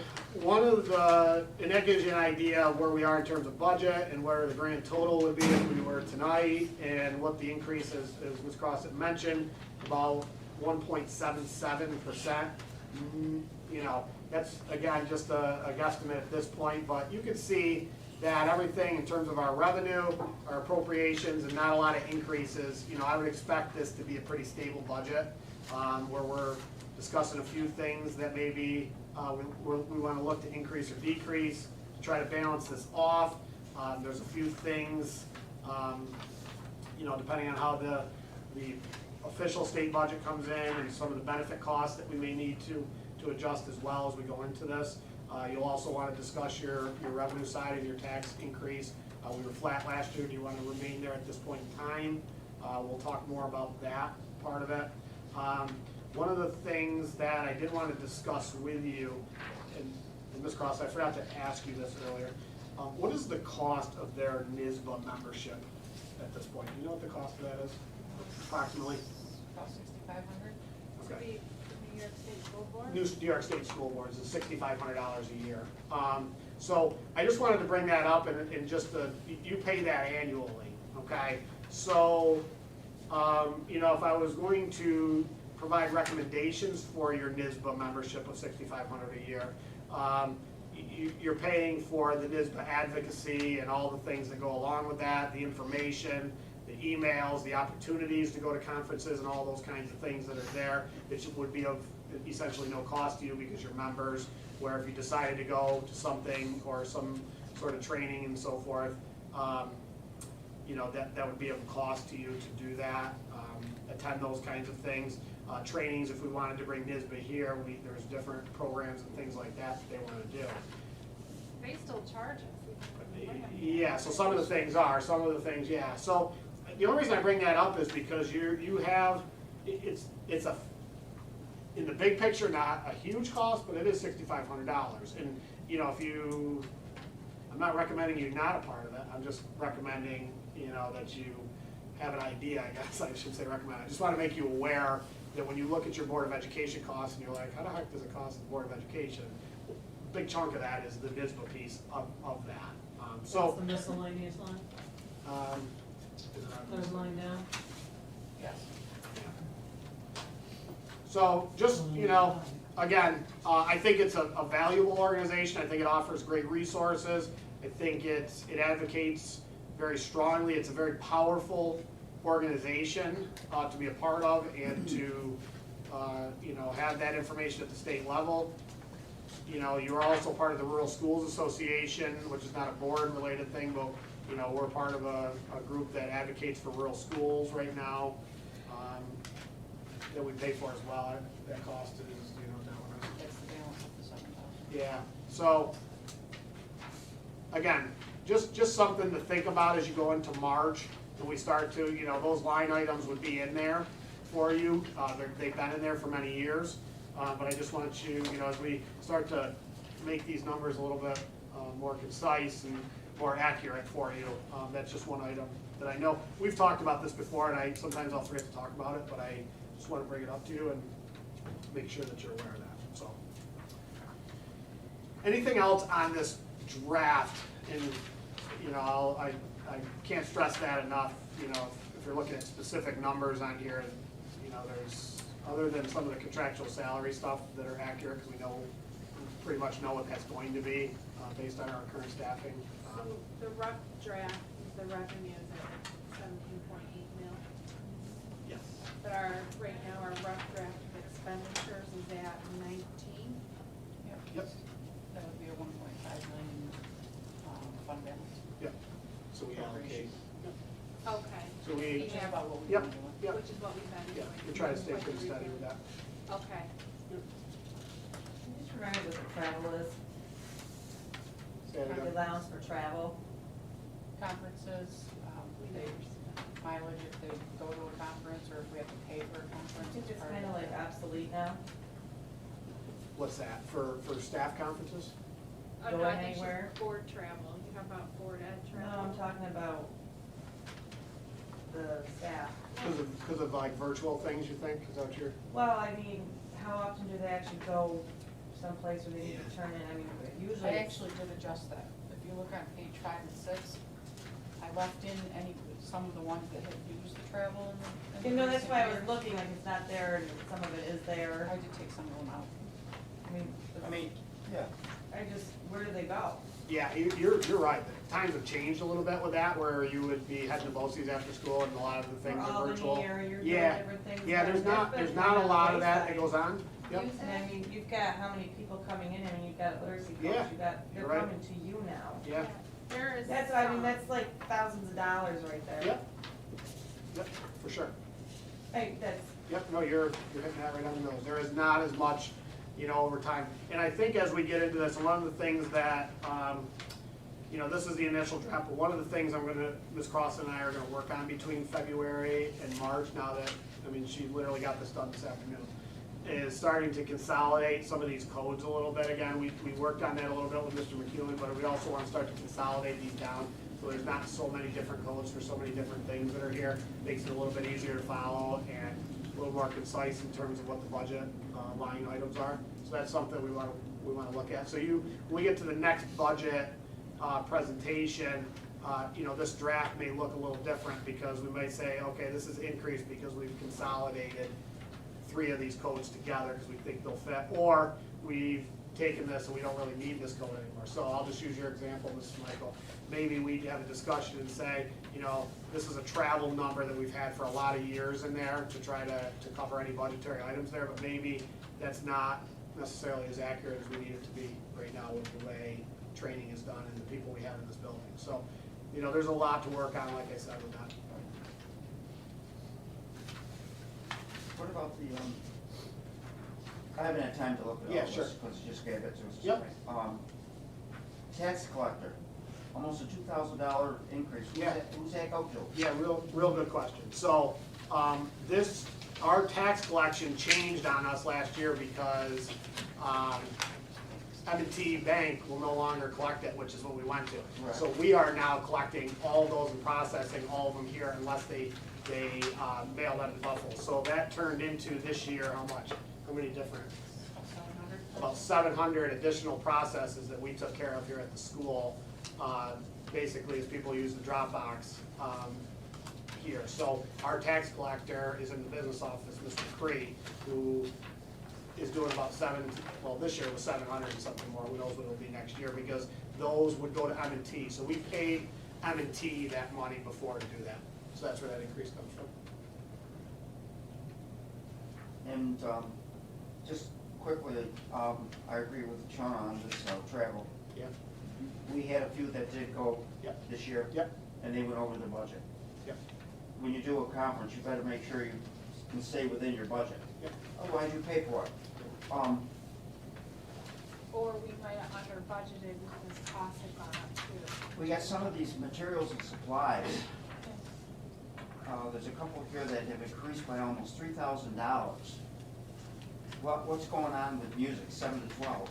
Speaker 6: and that gives you an idea of where we are in terms of budget and where the grand total would be if we were tonight, and what the increase is, as Ms. Crossett mentioned, about 1.77%. That's again just a guesstimate at this point, but you can see that everything in terms of our revenue, our appropriations, and not a lot of increases. I would expect this to be a pretty stable budget, where we're discussing a few things that maybe we want to look to increase or decrease to try to balance this off. There's a few things, depending on how the official state budget comes in and some of the benefit costs that we may need to adjust as well as we go into this. You'll also want to discuss your revenue side and your tax increase. We were flat last year. Do you want to remain there at this point in time? We'll talk more about that part of it. One of the things that I did want to discuss with you, and Ms. Cross, I forgot to ask you this earlier, what is the cost of their NSBA membership at this point? Do you know what the cost of that is, approximately?
Speaker 8: About $6,500.
Speaker 6: Okay.
Speaker 1: New York State School Board?
Speaker 6: New York State School Boards is $6,500 a year. So I just wanted to bring that up, and just you pay that annually, okay? So, if I was going to provide recommendations for your NSBA membership of $6,500 a year, you're paying for the NSBA advocacy and all the things that go along with that, the information, the emails, the opportunities to go to conferences and all those kinds of things that are there, that would be of essentially no cost to you because you're members, where if you decided to go to something or some sort of training and so forth, that would be of cost to you to do that, attend those kinds of things. Trainings, if we wanted to bring NSBA here, there's different programs and things like that they want to do.
Speaker 1: They still charge us.
Speaker 6: Yeah, so some of the things, yeah. So the only reason I bring that up is because you have, it's in the big picture, not a huge cost, but it is $6,500. And I'm not recommending you not a part of it. I'm just recommending, that you have an idea, I guess I should say recommend. I just want to make you aware that when you look at your Board of Education costs and you're like, how the heck does it cost the Board of Education? A big chunk of that is the NISBA piece of that.
Speaker 2: That's
Speaker 6: So,
Speaker 2: the miscellaneous line,
Speaker 6: is it on-
Speaker 2: third line down.
Speaker 8: Yes.
Speaker 6: So just, you know, again, I think it's a valuable organization. I think it offers great resources. I think it advocates very strongly. It's a very powerful organization to be a part of and to, you know, have that information at the state level. You know, you're also part of the Rural Schools Association, which is not a board-related thing, but, you know, we're part of a group that advocates for rural schools right now. That we pay for as well. That cost is, you know, down.
Speaker 8: That's the balance of the 7,000.
Speaker 6: Yeah, so, again, just something to think about as you go into March, when we start to, you know, those line items would be in there for you. They've been in there for many years, but I just want you, you know, as we start to make these numbers a little bit more concise and more accurate for you, that's just one item that I know. We've talked about this before, and sometimes I'll forget to talk about it, but I just want to bring it up to you and make sure that you're aware of that, so. Anything else on this draft? And, you know, I can't stress that enough, you know, if you're looking at specific numbers on here, you know, there's, other than some of the contractual salary stuff that are accurate, because we pretty much know what that's going to be, based on our current staffing.
Speaker 1: So the rough draft is the revenues at 17.8 mil.
Speaker 6: Yes.
Speaker 1: But right now, our rough draft of expenditures is at 19.
Speaker 6: Yep.
Speaker 8: That would be a 1.5 million fund balance.
Speaker 6: Yep. So we allocate.
Speaker 1: Okay.
Speaker 6: So we,
Speaker 8: Which is about what we've
Speaker 6: yep,
Speaker 8: been doing.
Speaker 6: yep,
Speaker 1: Which is what we've been
Speaker 6: yeah,
Speaker 1: doing.
Speaker 6: we try to stay pretty steady with that.
Speaker 1: Okay.
Speaker 2: Can you just remind me what the travel is?
Speaker 6: Say it
Speaker 2: The
Speaker 6: again.
Speaker 2: allowance for travel?
Speaker 8: Conferences, they mileage if they go to a conference or if we have to pay for a
Speaker 2: I
Speaker 8: conference.
Speaker 2: think it's
Speaker 8: part
Speaker 2: kind of
Speaker 8: of
Speaker 2: like
Speaker 8: it.
Speaker 2: obsolete now.
Speaker 6: What's that, for staff conferences?
Speaker 1: Oh,
Speaker 2: Going
Speaker 1: no, I think
Speaker 2: anywhere?
Speaker 1: she's board travel. You talking about board ed
Speaker 2: No,
Speaker 1: travel?
Speaker 2: I'm talking about the staff.
Speaker 6: Because of like virtual things, you think, is that what you're?
Speaker 2: Well, I mean, how often do they actually go someplace where they need to turn in? I mean, usually.
Speaker 8: I
Speaker 2: it's-
Speaker 8: actually did adjust that. If you look on page 5 and 6, I left in some of the ones that had used the travel in the.
Speaker 2: You know, that's
Speaker 8: recent
Speaker 2: why I was
Speaker 8: years.
Speaker 2: looking, like it's not there and some of it is there.
Speaker 8: I did take some of them out.
Speaker 2: I mean,
Speaker 10: yeah.
Speaker 2: I just, where do they go?
Speaker 6: Yeah, you're right. The times have changed a little bit with that, where you would be heading to BOCES after school and a lot of the things
Speaker 2: We're
Speaker 6: are
Speaker 2: all in
Speaker 6: virtual.
Speaker 2: the area, you're doing
Speaker 6: Yeah,
Speaker 2: different things.
Speaker 6: yeah,
Speaker 2: but
Speaker 6: there's
Speaker 2: that's
Speaker 6: not,
Speaker 2: been
Speaker 6: there's
Speaker 2: kind
Speaker 6: not a
Speaker 2: the
Speaker 6: lot of that
Speaker 2: wayside.
Speaker 6: that goes on. Yep.
Speaker 2: And I mean, you've got how many people coming in, I mean, you've got literacy
Speaker 6: Yeah,
Speaker 2: coach, they're
Speaker 6: you're right.
Speaker 2: coming to you now.
Speaker 6: Yeah,
Speaker 1: There is.
Speaker 2: That's, I mean, that's like thousands of dollars right there.
Speaker 6: yep, yep, for sure.
Speaker 2: Hey, that's,
Speaker 6: Yep, no, you're hitting that right on the nose. There is not as much, you know, over time. And I think as we get into this, one of the things that, you know, this is the initial draft, but one of the things Ms. Cross and I are gonna work on between February and March, now that, I mean, she literally got this done this afternoon, is starting to consolidate some of these codes a little bit. Again, we worked on that a little bit with Mr. McEwen, but we also wanna start to consolidate these down, so there's not so many different codes for so many different things that are here. Makes it a little bit easier to follow and a little more concise in terms of what the budget line items are. So that's something we wanna look at. So when we get to the next budget presentation, you know, this draft may look a little different because we might say, okay, this is increased because we've consolidated 3 of these codes together because we think they'll fit, or we've taken this and we don't really need this code anymore. So I'll just use your example, Mrs. Michael. Maybe we have a discussion and say, you know, this is a travel number that we've had for a lot of years in there to try to cover any budgetary items there, but maybe that's not necessarily as accurate as we need it to be right now with the way training is done and the people we have in this building. So, you know, there's a lot to work on, like I said, with that.
Speaker 10: What about the, I haven't had time to look at all
Speaker 6: Yeah,
Speaker 10: this,
Speaker 6: sure.
Speaker 10: because you just gave it to us.
Speaker 6: Yep.
Speaker 10: Tax collector, almost a $2,000 increase.
Speaker 6: Yeah.
Speaker 10: Who's that go to?
Speaker 6: Yeah, real good question. So, our tax collection changed on us last year because, M&T Bank will no longer collect it, which is what we went to.
Speaker 10: Right.
Speaker 6: So we are now collecting all those and processing all of them here unless they mail them to Buffalo. So that turned into this year, how much? How many different?
Speaker 8: 700.
Speaker 6: About 700 additional processes that we took care of here at the school, basically as people use the Dropbox here. So our tax collector is in the business office, Mr. Cree, who is doing about this year was 700 and something more. Who knows what it'll be next year, because those would go to M&T. So we paid M&T that money before to do that. So that's where that increase comes from.
Speaker 10: And just quickly, I agree with Sean on this travel.
Speaker 6: Yeah.
Speaker 10: We had a few that did go
Speaker 6: Yep.
Speaker 10: this year.
Speaker 6: Yep.
Speaker 10: And they went over the budget.
Speaker 6: Yep.
Speaker 10: When you do a conference, you better make sure you can stay within your budget.
Speaker 6: Yep.
Speaker 10: Otherwise, you pay for it.
Speaker 1: Or we might have under budgeted because costs have gone up too.
Speaker 10: We got some of these materials and supplies. There's a couple here that have increased by almost $3,000. What's going on with music, 7 to 12?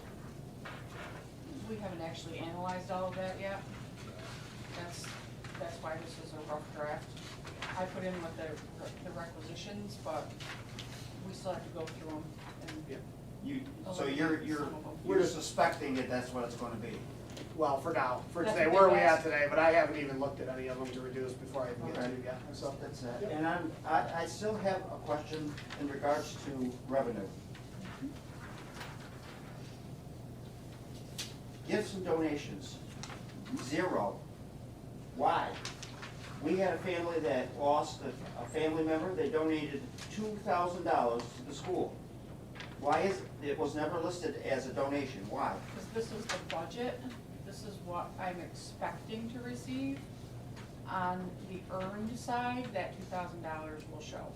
Speaker 8: We haven't actually analyzed all of that yet. That's why this is a rough draft. I put in with the requisitions, but we still have to go through them and.
Speaker 10: So you're suspecting that that's what it's gonna be?
Speaker 6: Well, for now, for
Speaker 8: That's
Speaker 6: today,
Speaker 8: what
Speaker 6: where are
Speaker 8: they
Speaker 6: we at
Speaker 8: asked.
Speaker 6: today? But I haven't even looked at any of them to reduce before I even get to
Speaker 10: Okay.
Speaker 6: you yet. So
Speaker 10: That's it.
Speaker 6: Yep.
Speaker 10: And I still have a question in regards to revenue. Gifts and donations, 0. Why? We had a family that lost a family member, they donated $2,000 to the school. Why is, it was never listed as a donation, why?
Speaker 8: Because this is the budget, this is what I'm expecting to receive. On the earned side, that $2,000 will show.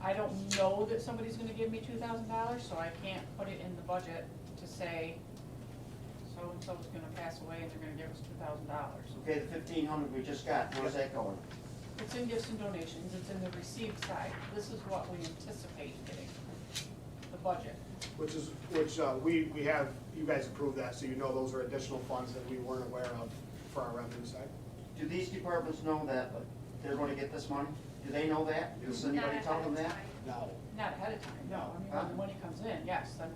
Speaker 8: I don't know that somebody's gonna give me $2,000, so I can't put it in the budget to say, so-and-so's gonna pass away and they're gonna give us $2,000.
Speaker 10: Okay, the 1,500 we just got, where's that going?
Speaker 8: It's in gifts and donations, it's in the received side. This is what we anticipate getting, the budget.
Speaker 6: which we have, you guys approved that, so you know those are additional funds that we weren't aware of for our revenue side.
Speaker 10: Do these departments know that they're gonna get this money? Do they know that? Does anybody
Speaker 1: Not
Speaker 10: tell
Speaker 1: ahead
Speaker 10: them
Speaker 1: of
Speaker 10: that?
Speaker 1: time.
Speaker 6: No.
Speaker 8: Not ahead of time, no. I mean, when the money comes in, yes, then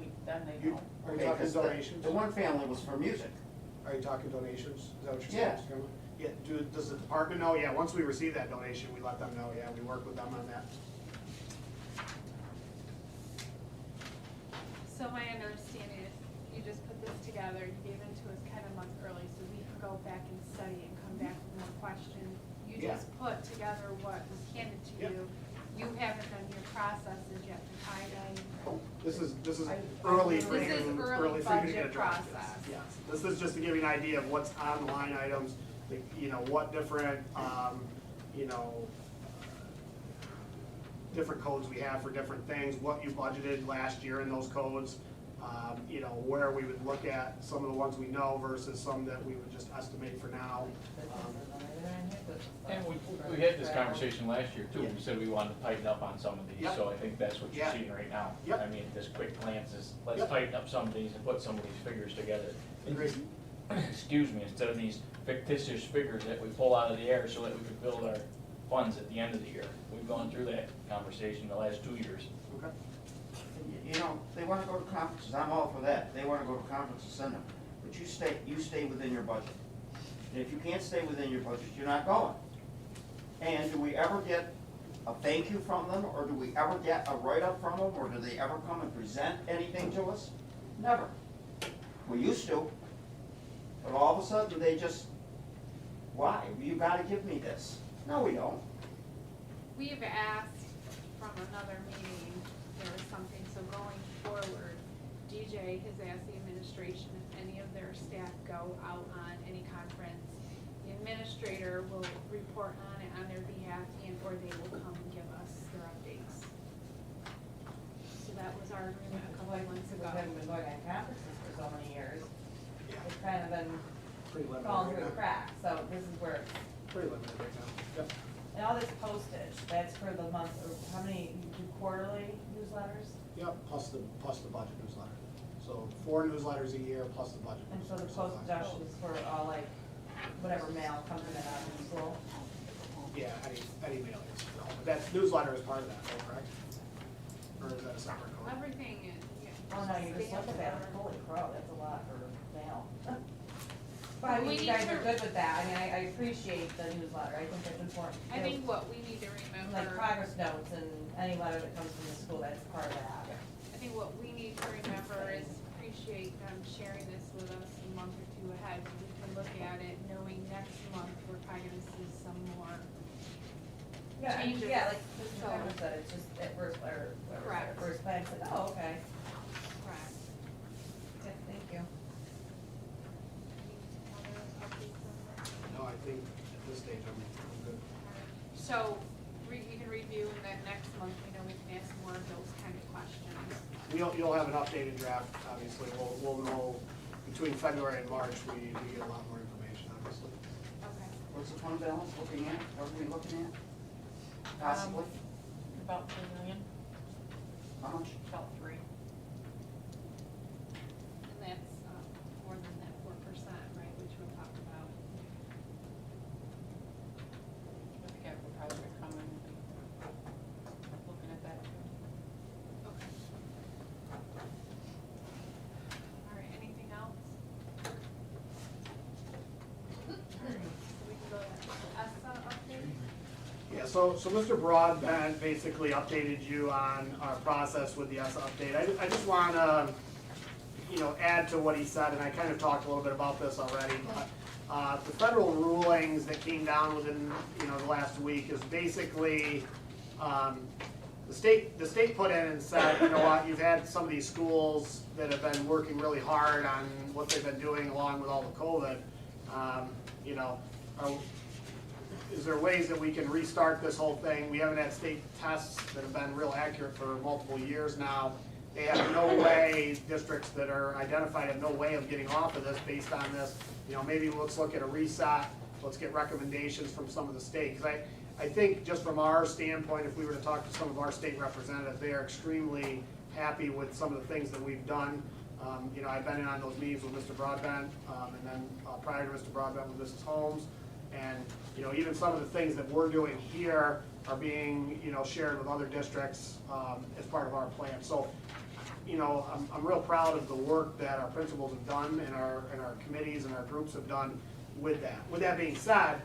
Speaker 8: they
Speaker 6: You,
Speaker 8: know.
Speaker 6: are you
Speaker 10: Okay,
Speaker 6: talking
Speaker 10: 'cause
Speaker 6: donations?
Speaker 10: The one family was for music.
Speaker 6: Are you talking donations? Is that what you're
Speaker 10: Yeah.
Speaker 6: saying? Yeah. Does the department know? Yeah, once we receive that donation, we let them know. Yeah, we work with them on that.
Speaker 1: So my understanding is you just put this together, you gave it to us kind of a month early, so we can go back and study and come back with more questions. You
Speaker 6: Yeah.
Speaker 1: just put together what was handed to
Speaker 6: Yep.
Speaker 1: you. You haven't done your processes yet to tie in.
Speaker 6: This is
Speaker 8: I-
Speaker 6: early
Speaker 8: This
Speaker 6: for you.
Speaker 1: is early
Speaker 6: for you to get
Speaker 1: budget
Speaker 6: a draft.
Speaker 1: process.
Speaker 6: Yes. This is just to give you an idea of what's on line items, what different, different codes we have for different things, what you budgeted last year in those codes, where we would look at some of the ones we know versus some that we would just estimate for now.
Speaker 11: And we had this conversation last year too, we said we wanted to tighten up on some of these,
Speaker 6: Yep.
Speaker 11: so I think that's what you're
Speaker 6: Yeah.
Speaker 11: seeing right now.
Speaker 6: Yep.
Speaker 11: I mean, this quick glance is, let's
Speaker 6: Yep.
Speaker 11: tighten up some of these and put some of these figures together.
Speaker 6: Agreed.
Speaker 11: Excuse me, instead of these fictitious figures that we pull out of the air so that we could build our funds at the end of the year. We've gone through that conversation the last 2 years.
Speaker 6: Okay.
Speaker 10: They wanna go to conferences, I'm all for that. They wanna go to conferences, send them. But you stay within your budget. And if you can't stay within your budget, you're not going. And do we ever get a thank you from them, or do we ever get a write-up from them, or do they ever come and present anything to us? Never. We used to, but all of a sudden, they just, why? You gotta give me this. No, we don't.
Speaker 1: We've asked from another meeting, there was something, so going forward, DJ has asked the administration if any of their staff go out on any conference, the administrator will report on it on their behalf or they will come and give us their updates. So that was our agreement a couple of months ago.
Speaker 2: We haven't been going on conferences for so many years.
Speaker 6: Yeah.
Speaker 2: It's kind of been
Speaker 6: Pretty limited
Speaker 2: falling
Speaker 6: right
Speaker 2: through the
Speaker 6: now.
Speaker 2: cracks, so this is where,
Speaker 6: Pretty limited right now. Yep.
Speaker 2: and all this postage, that's for the month, or how many, you do quarterly newsletters?
Speaker 6: Yep, plus the budget newsletter. So 4 newsletters a year plus the budget.
Speaker 2: And so the post Josh is for all like, whatever mail comes in and out of the school?
Speaker 6: Yeah, any mailings. No, but that newsletter is part of that, though, correct? Or is that a separate code?
Speaker 1: Everything is, yeah.
Speaker 2: Oh, no, you just look at that, holy crow, that's a lot for mail. But I
Speaker 1: We
Speaker 2: mean, you
Speaker 1: need
Speaker 2: guys
Speaker 1: to-
Speaker 2: are good with that, I mean, I appreciate the newsletter, I think that's important.
Speaker 1: I
Speaker 2: too.
Speaker 1: think what we need to
Speaker 2: Like
Speaker 1: remember,
Speaker 2: progress notes and any letter that comes from the school, that's part of that.
Speaker 1: I think what we need to remember is appreciate them sharing this with us a month or two ahead. So we can look at it knowing next month we're probably gonna see some more.
Speaker 2: Yeah,
Speaker 1: Changes.
Speaker 2: yeah, like Mr.
Speaker 1: So-
Speaker 2: Pepper said, it's just at first, or whatever,
Speaker 1: Correct.
Speaker 2: at first glance, like, oh, okay,
Speaker 1: Correct.
Speaker 2: yeah, thank you.
Speaker 1: Any other updates on that?
Speaker 6: No, I think at this stage I'm good.
Speaker 1: So, you can review and then next month, we know we can ask more of those kind of questions.
Speaker 6: You'll have an updated draft, obviously. We'll know between February and March, we get a lot more information, obviously.
Speaker 1: Okay.
Speaker 10: What's the fund balance looking at? What are we looking at? Possibly?
Speaker 8: About 3 million,
Speaker 10: How much?
Speaker 8: about 3.
Speaker 1: And that's, more than that 4%, right, which we'll talk about.
Speaker 8: With the capital project coming, looking at that too.
Speaker 1: Okay. All right, anything else? All right, so we can go to ESSA update?
Speaker 6: Yeah, so Mr. Broadbent basically updated you on our process with the ESSA update. I just want to, add to what he said, and I kind of talked a little bit about this already, but the federal rulings that came down within, the last week is basically, the state put in and said, you know what, you've had some of these schools that have been working really hard on what they've been doing along with all the COVID. Is there ways that we can restart this whole thing? We haven't had state tests that have been real accurate for multiple years now. They have no way, districts that are identified have no way of getting off of this based on this. Maybe let's look at a reset, let's get recommendations from some of the state. Because I think just from our standpoint, if we were to talk to some of our state representatives, they are extremely happy with some of the things that we've done. I've been in on those meetings with Mr. Broadbent, and then prior to Mr. Broadbent with Mrs. Holmes. And, even some of the things that we're doing here are being, shared with other districts as part of our plan. So, I'm real proud of the work that our principals have done and our committees and our groups have done with that. With that being said,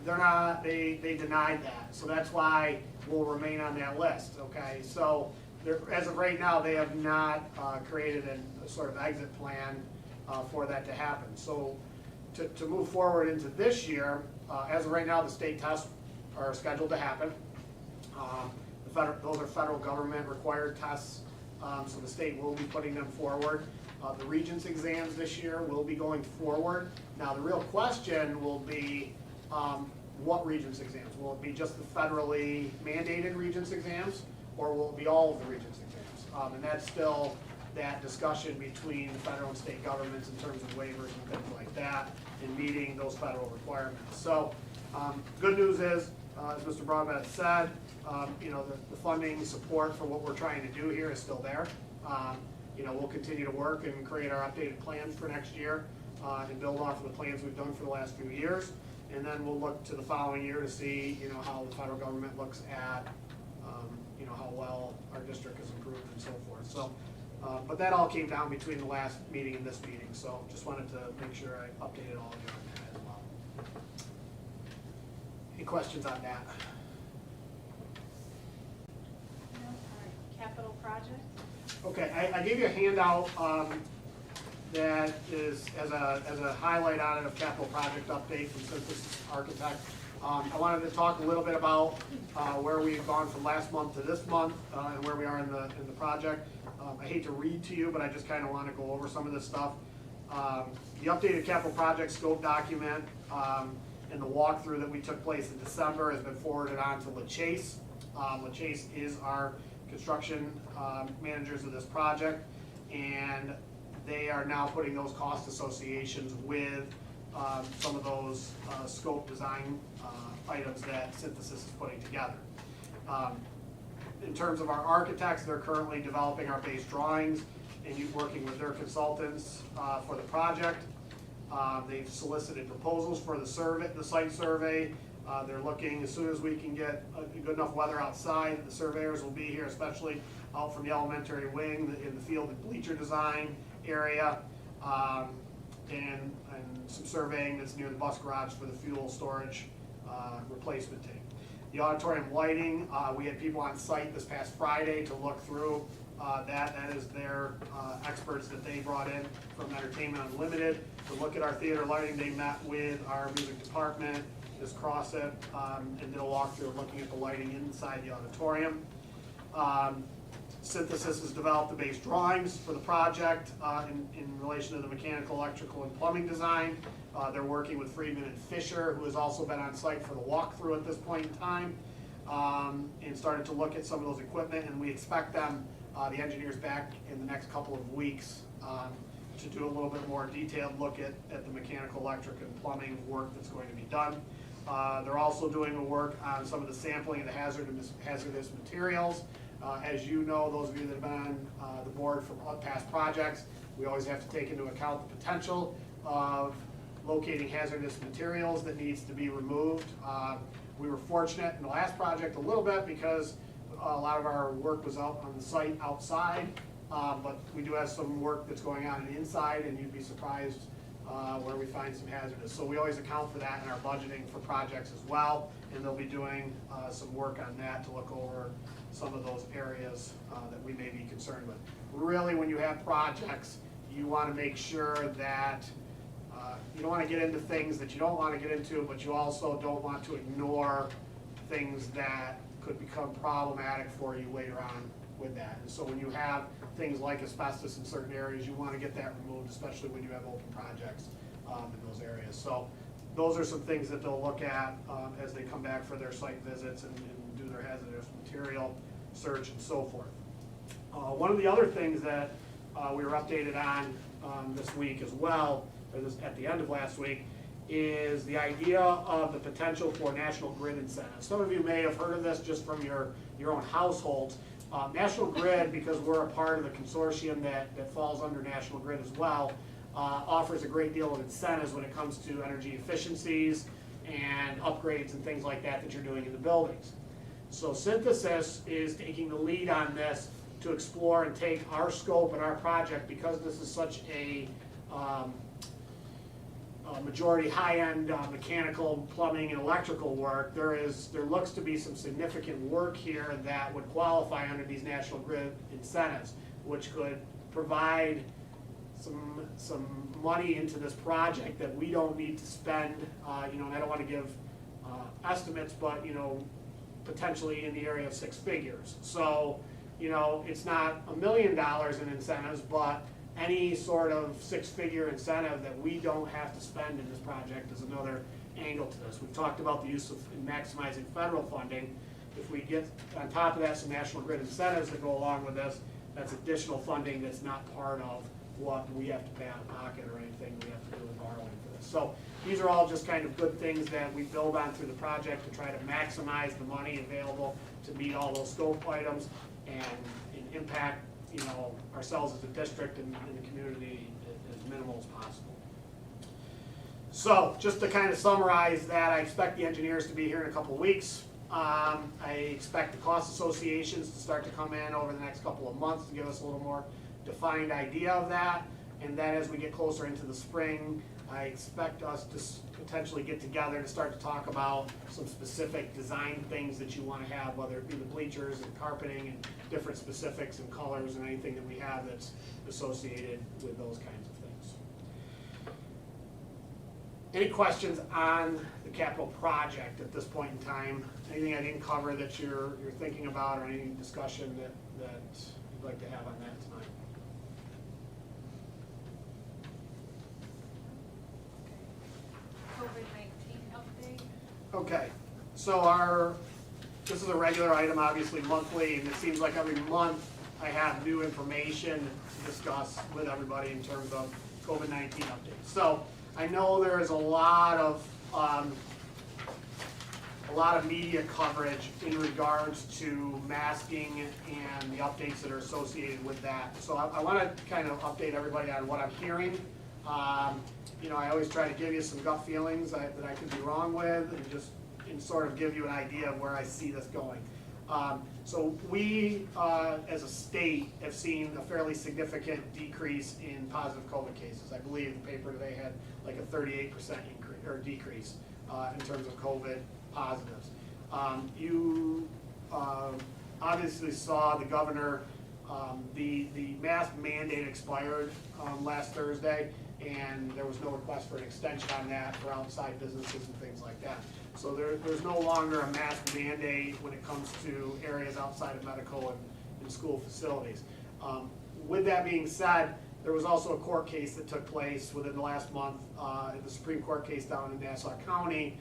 Speaker 6: they denied that. So that's why we'll remain on that list, okay? So as of right now, they have not created a sort of exit plan for that to happen. So to move forward into this year, as of right now, the state tests are scheduled to happen. Those are federal government required tests, so the state will be putting them forward. The Regents exams this year will be going forward. Now, the real question will be, what Regents exams? Will it be just the federally mandated Regents exams, or will it be all of the Regents exams? And that's still that discussion between the federal and state governments in terms of waivers and things like that, and meeting those federal requirements. So, good news is, as Mr. Broadbent said, the funding support for what we're trying to do here is still there. We'll continue to work and create our updated plans for next year, and build off of the plans we've done for the last few years. And then we'll look to the following year to see, how the federal government looks at, how well our district has improved and so forth. So, but that all came down between the last meeting and this meeting, so just wanted to make sure I updated all of you on that as well. Any questions on that?
Speaker 1: No? All right, capital project?
Speaker 6: Okay, I gave you a handout that is as a highlight on it of capital project update from Synthesis Architect. I wanted to talk a little bit about where we've gone from last month to this month and where we are in the project. I hate to read to you, but I just kind of want to go over some of this stuff. The updated capital project scope document and the walkthrough that we took place in December has been forwarded on to LaChase. LaChase is our construction managers of this project, and they are now putting those cost associations with some of those scope design items that Synthesis is putting together. In terms of our architects, they're currently developing our base drawings. and you working with their consultants for the project. They've solicited proposals for the survey, the site survey. They're looking, as soon as we can get good enough weather outside, the surveyors will be here, especially out from the elementary wing in the field and bleacher design area. And some surveying that's near the bus garage for the fuel storage replacement tank. The auditorium lighting, we had people on site this past Friday to look through that. That is their experts that they brought in from Entertainment Unlimited to look at our theater lighting. They met with our music department, Ms. Crosset, and did a walkthrough looking at the lighting inside the auditorium. Synthesis has developed the base drawings for the project in relation to the mechanical, electrical, and plumbing design. They're working with Friedman and Fisher, who has also been on site for the walkthrough at this point in time, and started to look at some of those equipment, and we expect them, the engineers, back in the next couple of weeks to do a little bit more detailed look at the mechanical, electric, and plumbing work that's going to be done. They're also doing a work on some of the sampling of the hazardous materials. As you know, those of you that have been on the board from past projects, we always have to take into account the potential of locating hazardous materials that needs to be removed. We were fortunate in the last project a little bit because a lot of our work was out on the site outside, but we do have some work that's going on inside, and you'd be surprised where we find some hazardous. So we always account for that in our budgeting for projects as well, and they'll be doing some work on that to look over some of those areas that we may be concerned with. Really, when you have projects, you want to make sure that you don't want to get into things that you don't want to get into, but you also don't want to ignore things that could become problematic for you later on with that. And so when you have things like asbestos in certain areas, you want to get that removed, especially when you have open projects in those areas. So those are some things that they'll look at as they come back for their site visits and do their hazardous material search and so forth. One of the other things that we were updated on this week as well, or this, at the end of last week, is the idea of the potential for National Grid incentives. Some of you may have heard of this just from your own households. National Grid, because we're a part of the consortium that falls under National Grid as well, offers a great deal of incentives when it comes to energy efficiencies and upgrades and things like that that you're doing in the buildings. So Synthesis is taking the lead on this to explore and take our scope and our project, because this is such a majority high-end mechanical, plumbing, and electrical work. There looks to be some significant work here that would qualify under these National Grid incentives, which could provide some money into this project that we don't need to spend. And I don't want to give estimates, but potentially in the area of 6 figures. So it's not $1 million in incentives, but any sort of 6-figure incentive that we don't have to spend in this project is another angle to this. We've talked about the use of maximizing federal funding. If we get on top of that some National Grid incentives that go along with this, that's additional funding that's not part of what we have to pay out of pocket or anything we have to do with borrowing for this. So these are all just kind of good things that we build on through the project to try to maximize the money available to meet all those scope items and impact ourselves as a district and the community as minimal as possible. So just to kind of summarize that, I expect the engineers to be here in a couple of weeks. I expect the cost associations to start to come in over the next couple of months to give us a little more defined idea of that. And then as we get closer into the spring, I expect us to potentially get together and start to talk about some specific design things that you want to have, whether it be the bleachers and carpeting and different specifics and colors and anything that we have that's associated with those kinds of things. Any questions on the capital project at this point in time? Anything I didn't cover that you're thinking about, or any discussion that you'd like to have on that tonight?
Speaker 1: COVID-19 update.
Speaker 6: Okay, so this is a regular item, obviously monthly, and it seems like every month I have new information to discuss with everybody in terms of COVID-19 updates. So I know there is a lot of a lot of media coverage in regards to masking and the updates that are associated with that. So I want to kind of update everybody on what I'm hearing. You know, I always try to give you some gut feelings that I could be wrong with, and sort of give you an idea of where I see this going. So we, as a state, have seen a fairly significant decrease in positive COVID cases. I believe the paper today had like a 38% increase or decrease in terms of COVID positives. You obviously saw the governor, the mask mandate expired last Thursday, and there was no request for an extension on that for outside businesses and things like that. So there's no longer a mask mandate when it comes to areas outside of medical and school facilities. With that being said, there was also a court case that took place within the last month, the Supreme Court case down in Nassau County,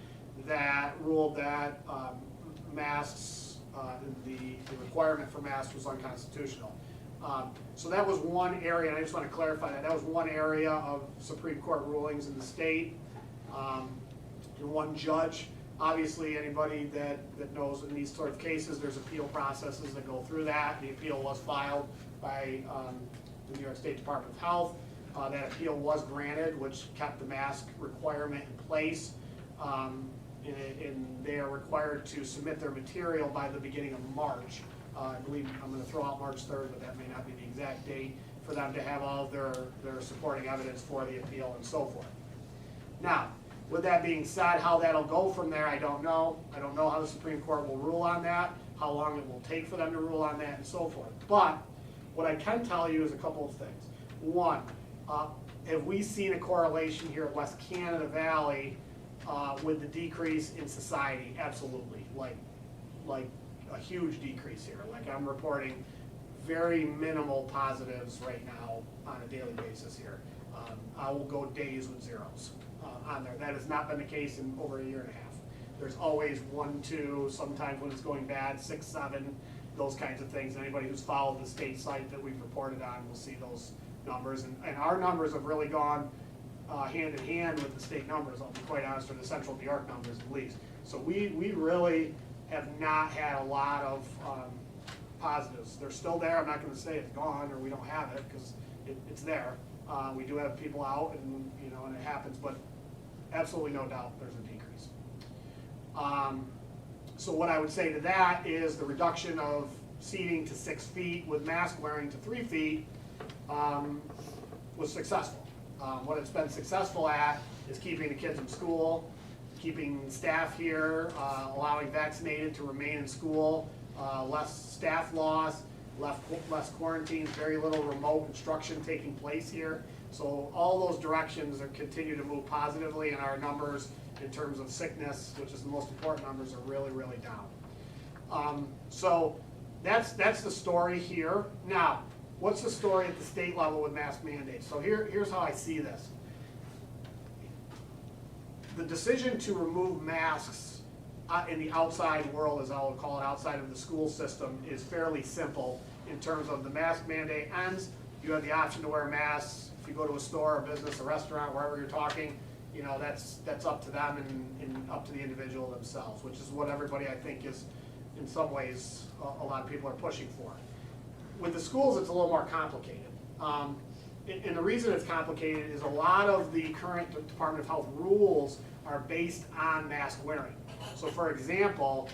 Speaker 6: that ruled that masks, the requirement for masks was unconstitutional. So that was one area, and I just want to clarify that was one area of Supreme Court rulings in the state. And one judge, obviously anybody that knows in these sort of cases, there's appeal processes that go through that. The appeal was filed by the New York State Department of Health. That appeal was granted, which kept the mask requirement in place. And they are required to submit their material by the beginning of March. I believe I'm going to throw out March 3rd, but that may not be the exact date, for them to have all of their supporting evidence for the appeal and so forth. Now, with that being said, how that'll go from there, I don't know. I don't know how the Supreme Court will rule on that, how long it will take for them to rule on that, and so forth. But what I can tell you is a couple of things. One, have we seen a correlation here at West Canada Valley with the decrease in society? Absolutely. Like a huge decrease here. Like, I'm reporting very minimal positives right now on a daily basis here. I will go days with zeros on there. That has not been the case in over a year and a half. There's always 1, 2, sometimes when it's going bad, 6, 7, those kinds of things. Anybody who's followed the state site that we've reported on will see those numbers. And our numbers have really gone hand in hand with the state numbers, I'll be quite honest, or the Central New York numbers at least. So we really have not had a lot of positives. They're still there. I'm not going to say it's gone or we don't have it, because it's there. We do have people out, and and it happens, but absolutely no doubt there's a decrease. So what I would say to that is the reduction of seating to 6 feet with mask wearing to 3 feet was successful. What it's been successful at is keeping the kids in school, keeping staff here, allowing vaccinated to remain in school, less staff loss, less quarantines, very little remote instruction taking place here. So all those directions continue to move positively, and our numbers in terms of sickness, which is the most important numbers, are really, really down. So that's the story here. Now, what's the story at the state level with mask mandates? So here's how I see this. The decision to remove masks in the outside world, as I would call it, outside of the school system, is fairly simple in terms of the mask mandate ends. You have the option to wear masks. If you go to a store, a business, a restaurant, wherever you're talking, that's up to them and up to the individual themselves, which is what everybody, I think, is in some ways a lot of people are pushing for. With the schools, it's a little more complicated. And the reason it's complicated is a lot of the current Department of Health rules are based on mask wearing. So for example,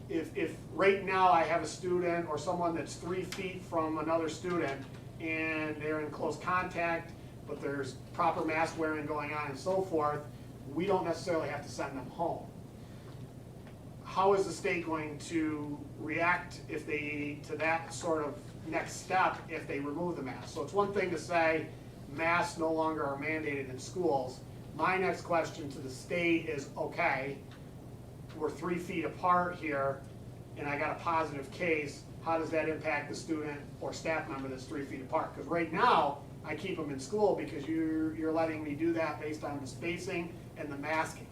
Speaker 6: if right now I have a student or someone that's 3 feet from another student and they're in close contact, but there's proper mask wearing going on and so forth, we don't necessarily have to send them home. How is the state going to react to that sort of next step if they remove the mask? So it's one thing to say masks no longer are mandated in schools. My next question to the state is, okay, we're 3 feet apart here and I got a positive case, how does that impact the student or staff member that's 3 feet apart? Because right now, I keep them in school because you're letting me do that based on the spacing and the masking.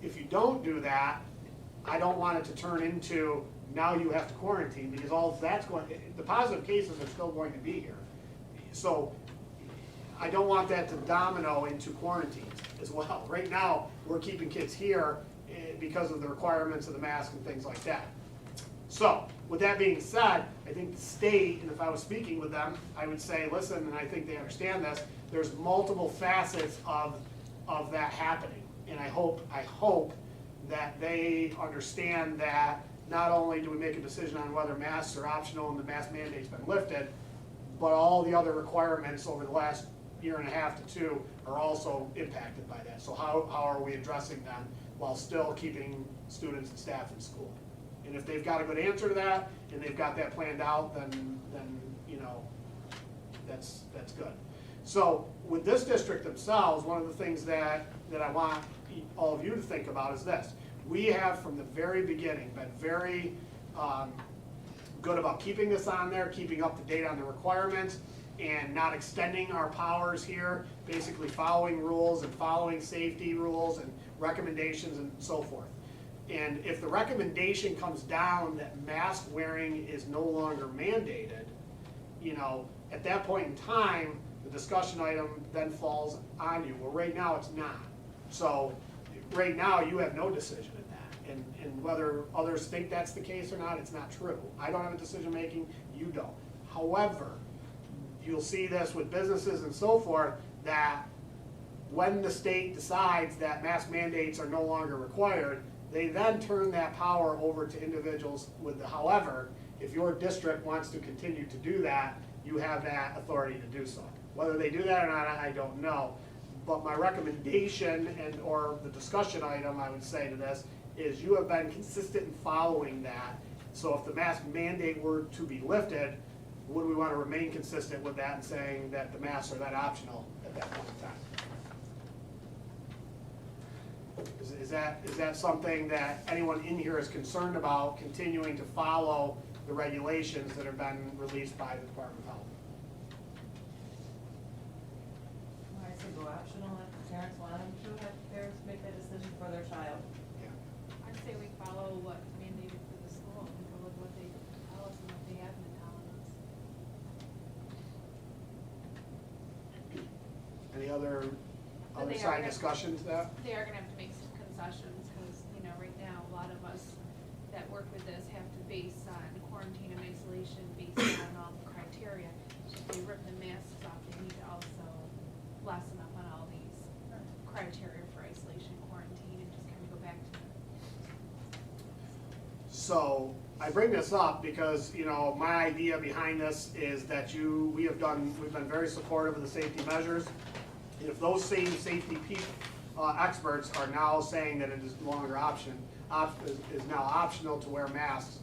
Speaker 6: If you don't do that, I don't want it to turn into now you have to quarantine, because all that's the positive cases are still going to be here. So I don't want that to domino into quarantines as well. Right now, we're keeping kids here because of the requirements of the mask and things like that. So, with that being said, I think the state, and if I was speaking with them, I would say, listen, and I think they understand this, there's multiple facets of that happening. And I hope that they understand that not only do we make a decision on whether masks are optional and the mask mandate's been lifted, but all the other requirements over the last year and a half to two are also impacted by that. So how are we addressing them while still keeping students and staff in school? And if they've got a good answer to that, and they've got that planned out, then you know, that's good. So with this district themselves, one of the things that I want all of you to think about is this. We have from the very beginning been very good about keeping this on there, keeping up to date on the requirements, and not extending our powers here, basically following rules and following safety rules and recommendations and so forth. And if the recommendation comes down that mask wearing is no longer mandated, you know, at that point in time, the discussion item then falls on you. Well, right now it's not. So right now you have no decision in that. And whether others think that's the case or not, it's not true. I don't have a decision making, you don't. However, you'll see this with businesses and so forth, that when the state decides that mask mandates are no longer required, they then turn that power over to individuals with the however. If your district wants to continue to do that, you have that authority to do so. Whether they do that or not, I don't know. But my recommendation or the discussion item I would say to this is you have been consistent in following that. So if the mask mandate were to be lifted, would we want to remain consistent with that and saying that the masks are that optional at that point in time? Is that something that anyone in here is concerned about, continuing to follow the regulations that have been released by the Department of Health?
Speaker 2: I say go optional if the parents want them to, have parents make that decision for their child.
Speaker 6: Yeah.
Speaker 1: I'd say we follow what's mandated for the school and go with what they tell us and what they have been telling us.
Speaker 6: Any other
Speaker 1: But they are
Speaker 6: side
Speaker 1: gonna-
Speaker 6: discussions that?
Speaker 1: They are gonna have to make some concessions, because, you know, right now, a lot of us that work with this have to base on quarantine and isolation based on all the criteria. So if they rip the masks off, they need to also lessen up on all these criteria for isolation, quarantine, and just kind of go back to it.
Speaker 6: So I bring this up because, you know, my idea behind this is that we've been very supportive of the safety measures. And if those same safety experts are now saying that it is no longer is now optional to wear masks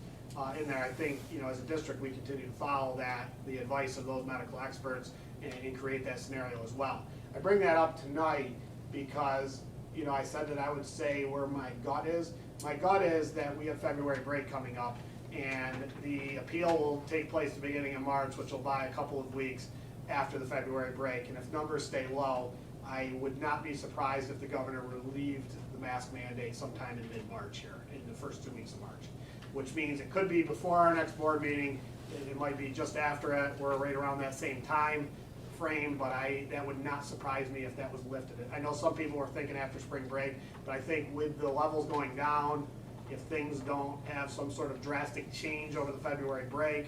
Speaker 6: in there, I think, you know, as a district, we continue to follow the advice of those medical experts and create that scenario as well. I bring that up tonight because, you know, I said that I would say where my gut is. My gut is that we have February break coming up, and the appeal will take place at the beginning of March, which will buy a couple of weeks after the February break. And if numbers stay low, I would not be surprised if the governor relieved the mask mandate sometime in mid-March here, in the first 2 weeks of March. Which means it could be before our next board meeting, it might be just after it, we're right around that same time frame, but that would not surprise me if that was lifted. I know some people were thinking after spring break, but I think with the levels going down, if things don't have some sort of drastic change over the February break,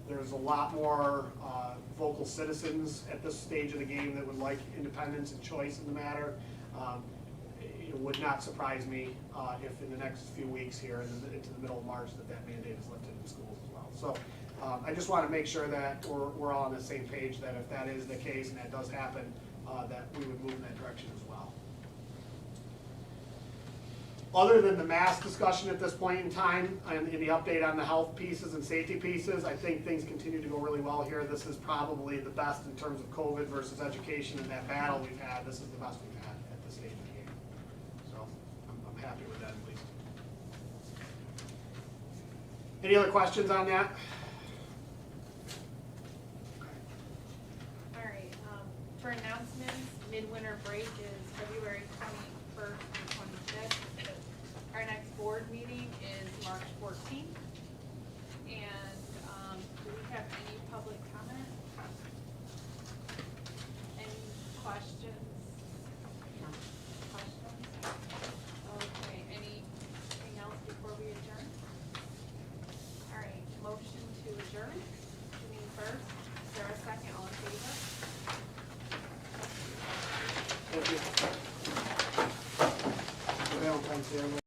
Speaker 6: there's a lot more vocal citizens at this stage of the game that would like independence and choice in the matter. It would not surprise me if in the next few weeks here into the middle of March that mandate is lifted in schools as well. So I just want to make sure that we're all on the same page, that if that is the case and that does happen, that we would move in that direction as well. Other than the mask discussion at this point in time and the update on the health pieces and safety pieces, I think things continue to go really well here. This is probably the best in terms of COVID versus education, and that battle we've had, this is the best we've had at this stage of the game. So I'm happy with that at least. Any other questions on that?
Speaker 1: All right, for announcements, midwinter break is February 21st and 25th. Our next board meeting is March 14th. And do we have any public comment? Any questions?
Speaker 6: longtime sailor,